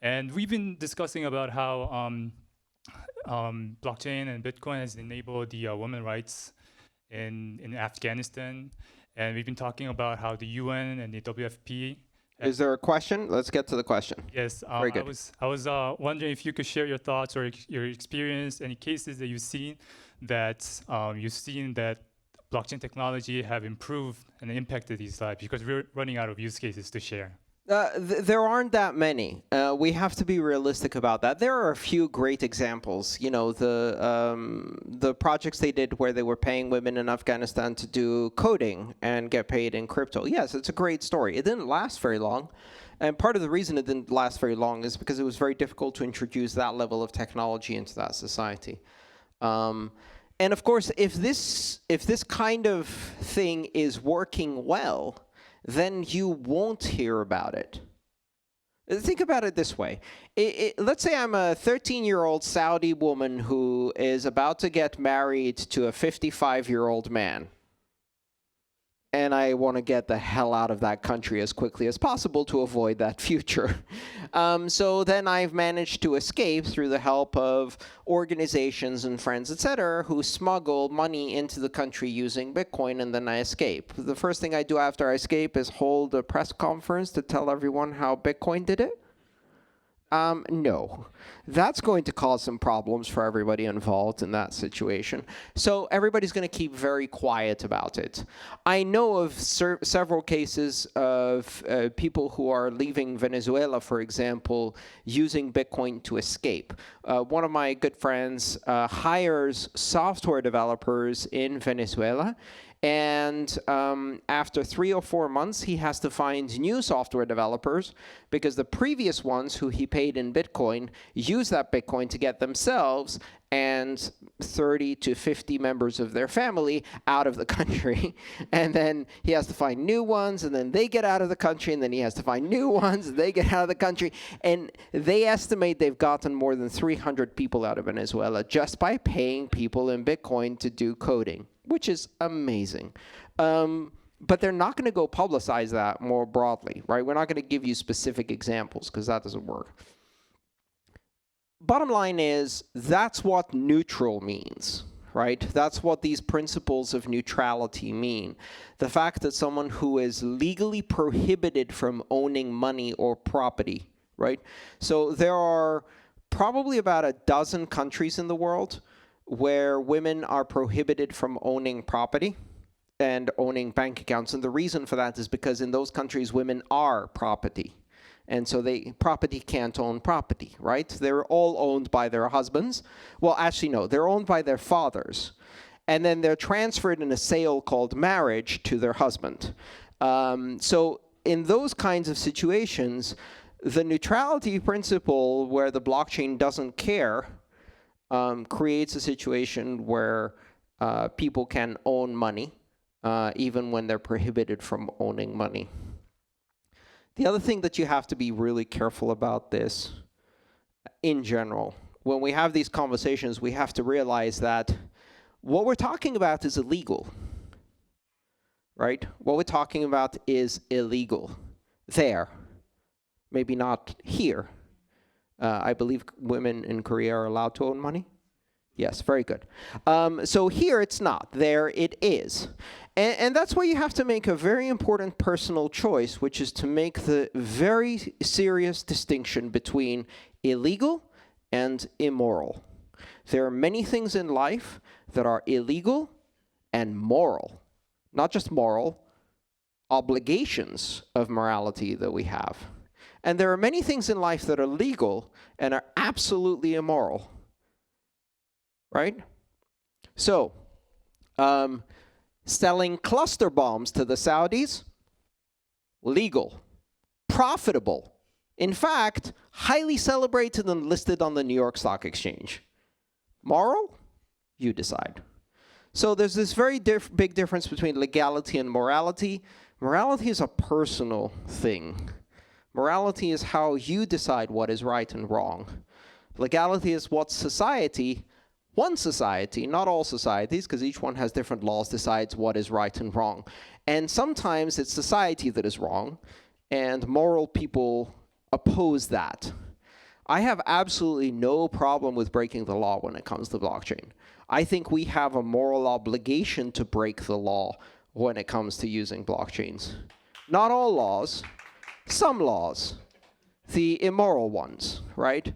And we've been discussing about how blockchain and Bitcoin has enabled the women's rights in Afghanistan. And we've been talking about how the UN and the WFP. Is there a question? Let's get to the question. Yes, Very good. I was wondering if you could share your thoughts or your experience, any cases that you've seen that blockchain technology have improved and impacted these lives, because we're running out of use cases to share. There aren't that many. We have to be realistic about that. There are a few great examples. You know, the projects they did where they were paying women in Afghanistan to do coding and get paid in crypto. Yes, it's a great story. It didn't last very long. And part of the reason it didn't last very long is because it was very difficult to introduce that level of technology into that society. And of course, if this kind of thing is working well, then you won't hear about it. Think about it this way. Let's say I'm a 13-year-old Saudi woman who is about to get married to a 55-year-old man. And I want to get the hell out of that country as quickly as possible to avoid that future. So then I've managed to escape through the help of organizations and friends, etc., who smuggle money into the country using Bitcoin, and then I escape. The first thing I do after I escape is hold a press conference to tell everyone how Bitcoin did it. No. That's going to cause some problems for everybody involved in that situation. So everybody's going to keep very quiet about it. I know of several cases of people who are leaving Venezuela, for example, using Bitcoin to escape. One of my good friends hires software developers in Venezuela. And after 3 or 4 months, he has to find new software developers because the previous ones who he paid in Bitcoin use that Bitcoin to get themselves and 30 to 50 members of their family out of the country. And then he has to find new ones, and then they get out of the country, and then he has to find new ones, and they get out of the country. And they estimate they've gotten more than 300 people out of Venezuela just by paying people in Bitcoin to do coding, which is amazing. But they're not going to go publicize that more broadly, right? We're not going to give you specific examples because that doesn't work. Bottom line is, that's what neutral means, right? That's what these principles of neutrality mean. The fact that someone who is legally prohibited from owning money or property, right? So there are probably about a dozen countries in the world where women are prohibited from owning property and owning bank accounts. And the reason for that is because in those countries, women are property. And so property can't own property, right? They're all owned by their husbands. Well, actually, no, they're owned by their fathers. And then they're transferred in a sale called marriage to their husband. So in those kinds of situations, the neutrality principle where the blockchain doesn't care creates a situation where people can own money, even when they're prohibited from owning money. The other thing that you have to be really careful about this, in general, when we have these conversations, we have to realize that what we're talking about is illegal, right? What we're talking about is illegal there, maybe not here. I believe women in Korea are allowed to own money. Yes, very good. So here it's not, there it is. And that's why you have to make a very important personal choice, which is to make the very serious distinction between illegal and immoral. There are many things in life that are illegal and moral. Not just moral, obligations of morality that we have. And there are many things in life that are legal and are absolutely immoral. Right? So, selling cluster bombs to the Saudis, legal, profitable. In fact, highly celebrated and listed on the New York Stock Exchange. Moral? You decide. So there's this very big difference between legality and morality. Morality is a personal thing. Morality is how you decide what is right and wrong. Legality is what society, one society, not all societies, because each one has different laws, decides what is right and wrong. And sometimes it's society that is wrong, and moral people oppose that. I have absolutely no problem with breaking the law when it comes to blockchain. I think we have a moral obligation to break the law when it comes to using blockchains. Not all laws, some laws, the immoral ones, right?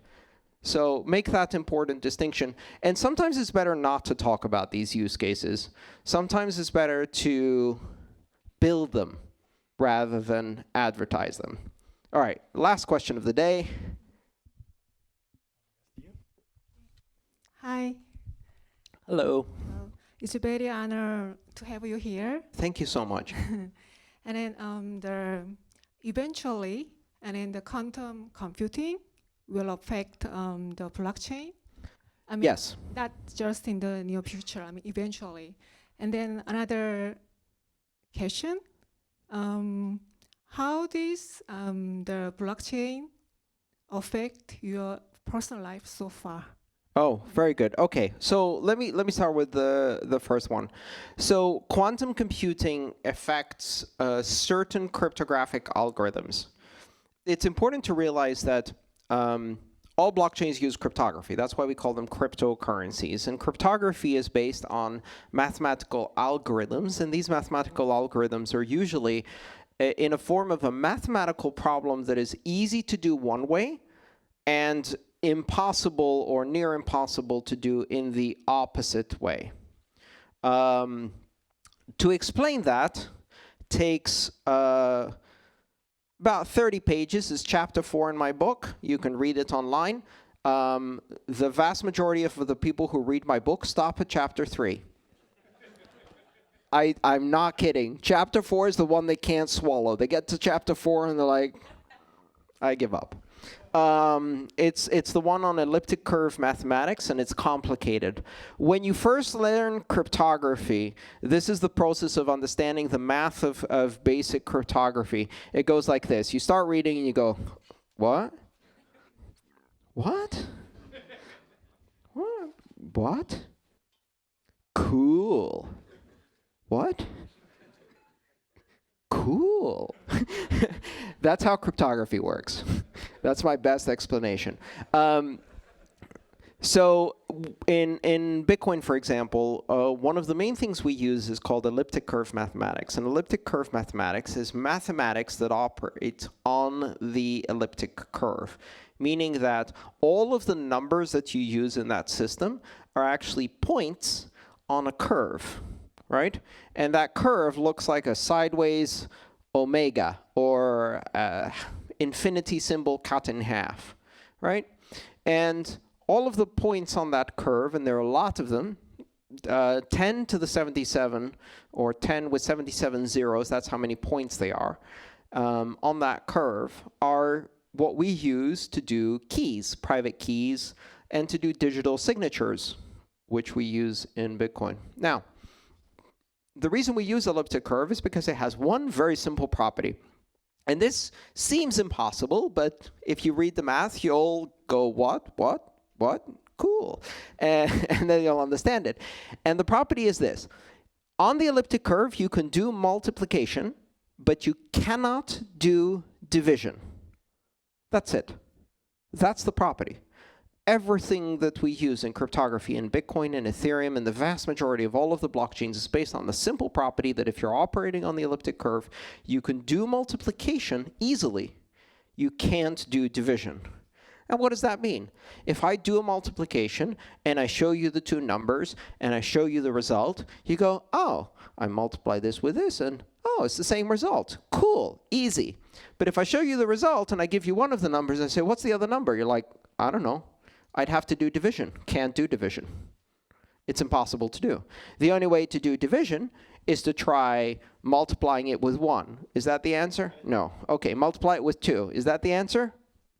So make that important distinction. And sometimes it's better not to talk about these use cases. Sometimes it's better to build them rather than advertise them. All right, last question of the day. Hi. Hello. It's a very honor to have you here. Thank you so much. And then eventually, the quantum computing will affect the blockchain. I mean, Yes. not just in the near future. I mean, eventually. And then another question: how does the blockchain affect your personal life so far? Oh, very good. Okay, so let me start with the first one. So quantum computing affects certain cryptographic algorithms. It's important to realize that all blockchains use cryptography. That's why we call them cryptocurrencies. And cryptography is based on mathematical algorithms, and these mathematical algorithms are usually in a form of a mathematical problem that is easy to do one way and impossible or near impossible to do in the opposite way. To explain that takes about 30 pages. Is chapter 4 in my book. You can read it online. The vast majority of the people who read my book stop at chapter 3. I'm not kidding. Chapter 4 is the one they can't swallow. They get to chapter 4 and they're like, I give up. It's the one on elliptic curve mathematics, and it's complicated. When you first learn cryptography, this is the process of understanding the math of basic cryptography. It goes like this. You start reading and you go, what? What? What? What? Cool. What? Cool. That's how cryptography works. That's my best explanation. So in Bitcoin, for example, one of the main things we use is called elliptic curve mathematics. And elliptic curve mathematics is mathematics that operate on the elliptic curve, meaning that all of the numbers that you use in that system are actually points on a curve, right? And that curve looks like a sideways omega or infinity symbol cut in half, right? And all of the points on that curve, and there are a lot of them, 10 to the 77, or 10 with 77 zeros, that's how many points they are, on that curve, are what we use to do keys, private keys, and to do digital signatures, which we use in Bitcoin. Now, the reason we use elliptic curve is because it has one very simple property. And this seems impossible, but if you read the math, you'll go, what? Cool. And then you'll understand it. And the property is this. On the elliptic curve, you can do multiplication, but you cannot do division. That's it. That's the property. Everything that we use in cryptography in Bitcoin and Ethereum and the vast majority of all of the blockchains is based on the simple property that if you're operating on the elliptic curve, you can do multiplication easily. You can't do division. And what does that mean? If I do a multiplication and I show you the two numbers and I show you the result, you go, oh, I multiply this with this and oh, it's the same result. Cool, easy. But if I show you the result and I give you one of the numbers and I say, what's the other number? You're like, I don't know. I'd have to do division. Can't do division. It's impossible to do. The only way to do division is to try multiplying it with 1. Is that the answer? No. Okay, multiply it with 2. Is that the answer?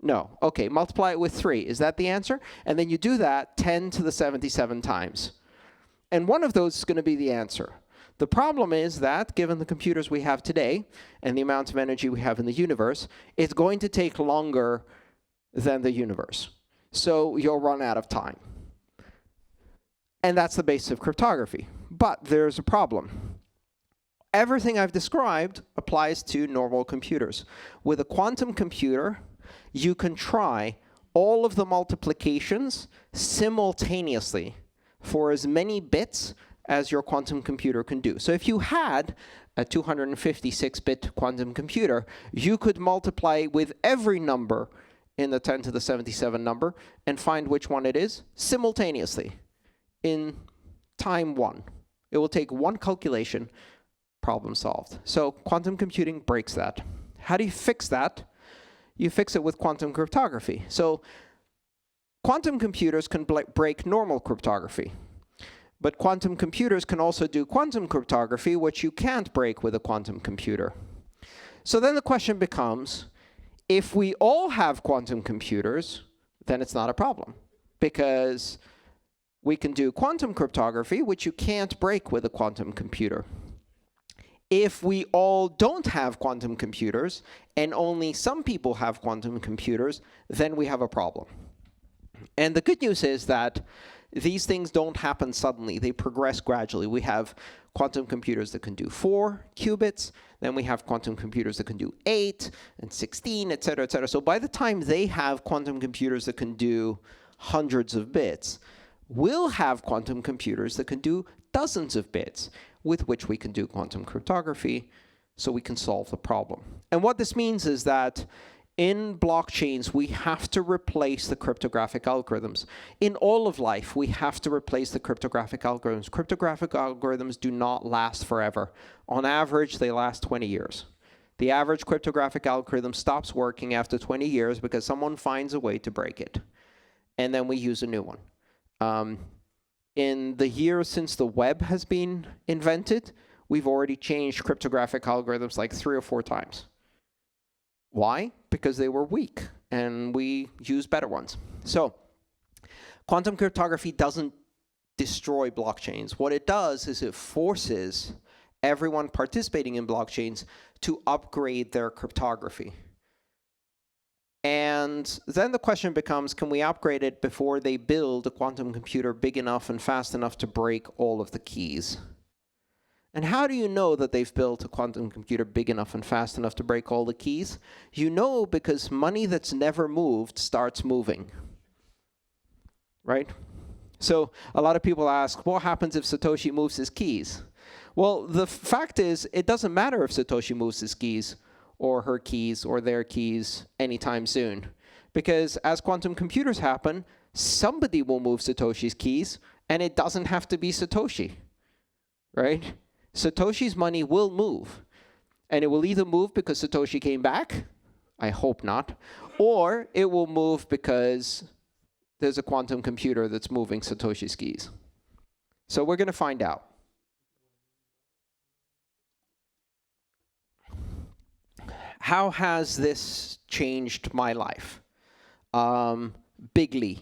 No. Okay, multiply it with 3. Is that the answer? And then you do that 10 to the 77 times. And one of those is going to be the answer. The problem is that, given the computers we have today and the amount of energy we have in the universe, it's going to take longer than the universe. So you'll run out of time. And that's the basis of cryptography. But there's a problem. Everything I've described applies to normal computers. With a quantum computer, you can try all of the multiplications simultaneously for as many bits as your quantum computer can do. So if you had a 256-bit quantum computer, you could multiply with every number in the 10 to the 77 number and find which one it is simultaneously in time 1. It will take one calculation, problem solved. So quantum computing breaks that. How do you fix that? You fix it with quantum cryptography. So quantum computers can break normal cryptography. But quantum computers can also do quantum cryptography, which you can't break with a quantum computer. So then the question becomes, if we all have quantum computers, then it's not a problem, because we can do quantum cryptography, which you can't break with a quantum computer. If we all don't have quantum computers, and only some people have quantum computers, then we have a problem. And the good news is that these things don't happen suddenly. They progress gradually. We have quantum computers that can do 4 qubits. Then we have quantum computers that can do 8 and 16, et cetera, et cetera. So by the time they have quantum computers that can do hundreds of bits, we'll have quantum computers that can do dozens of bits, with which we can do quantum cryptography, so we can solve the problem. And what this means is that In blockchains, we have to replace the cryptographic algorithms. In all of life, we have to replace the cryptographic algorithms. Cryptographic algorithms do not last forever. On average, they last 20 years. The average cryptographic algorithm stops working after 20 years because someone finds a way to break it. And then we use a new one. In the years since the web has been invented, we've already changed cryptographic algorithms like 3 or 4 times. Why? Because they were weak, and we use better ones. So, quantum cryptography doesn't destroy blockchains. What it does is it forces everyone participating in blockchains to upgrade their cryptography. And then the question becomes, can we upgrade it before they build a quantum computer big enough and fast enough to break all of the keys? And how do you know that they've built a quantum computer big enough and fast enough to break all the keys? You know because money that's never moved starts moving, right? So a lot of people ask, what happens if Satoshi moves his keys? Well, the fact is, it doesn't matter if Satoshi moves his keys or her keys or their keys anytime soon. Because as quantum computers happen, somebody will move Satoshi's keys, and it doesn't have to be Satoshi, right? Satoshi's money will move, and it will either move because Satoshi came back, I hope not, or it will move because there's a quantum computer that's moving Satoshi's keys. So we're going to find out. How has this changed my life? Bigly.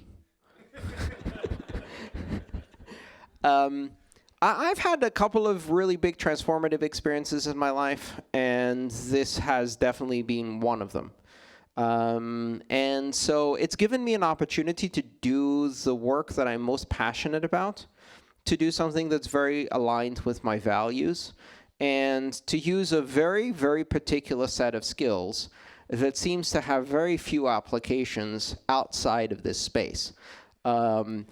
I've had a couple of really big transformative experiences in my life, and this has definitely been one of them. And so it's given me an opportunity to do the work that I'm most passionate about, to do something that's very aligned with my values, and to use a very, very particular set of skills that seems to have very few applications outside of this space. And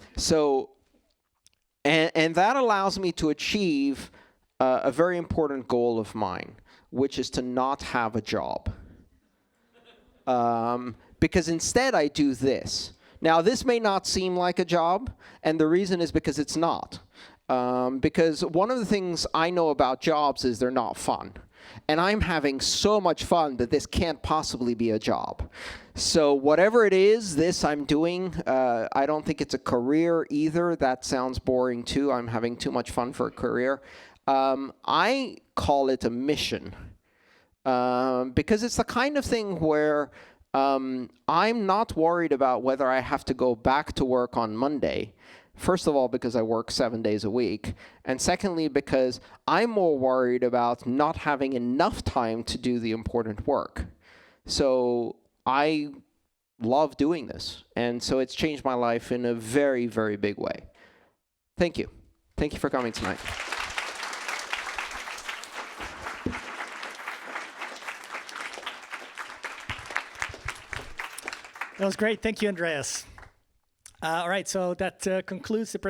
that allows me to achieve a very important goal of mine, which is to not have a job. Because instead I do this. Now, this may not seem like a job, and the reason is because it's not. Because one of the things I know about jobs is they're not fun. And I'm having so much fun that this can't possibly be a job. So whatever it is, this I'm doing, I don't think it's a career either. That sounds boring too. I'm having too much fun for a career. I call it a mission. Because it's the kind of thing where I'm not worried about whether I have to go back to work on Monday. First of all, because I work 7 days a week. And secondly, because I'm more worried about not having enough time to do the important work. So I love doing this. And so it's changed my life in a very, very big way. Thank you. Thank you for coming tonight. That was great. Thank you, Andreas. All right, so that concludes the presentation.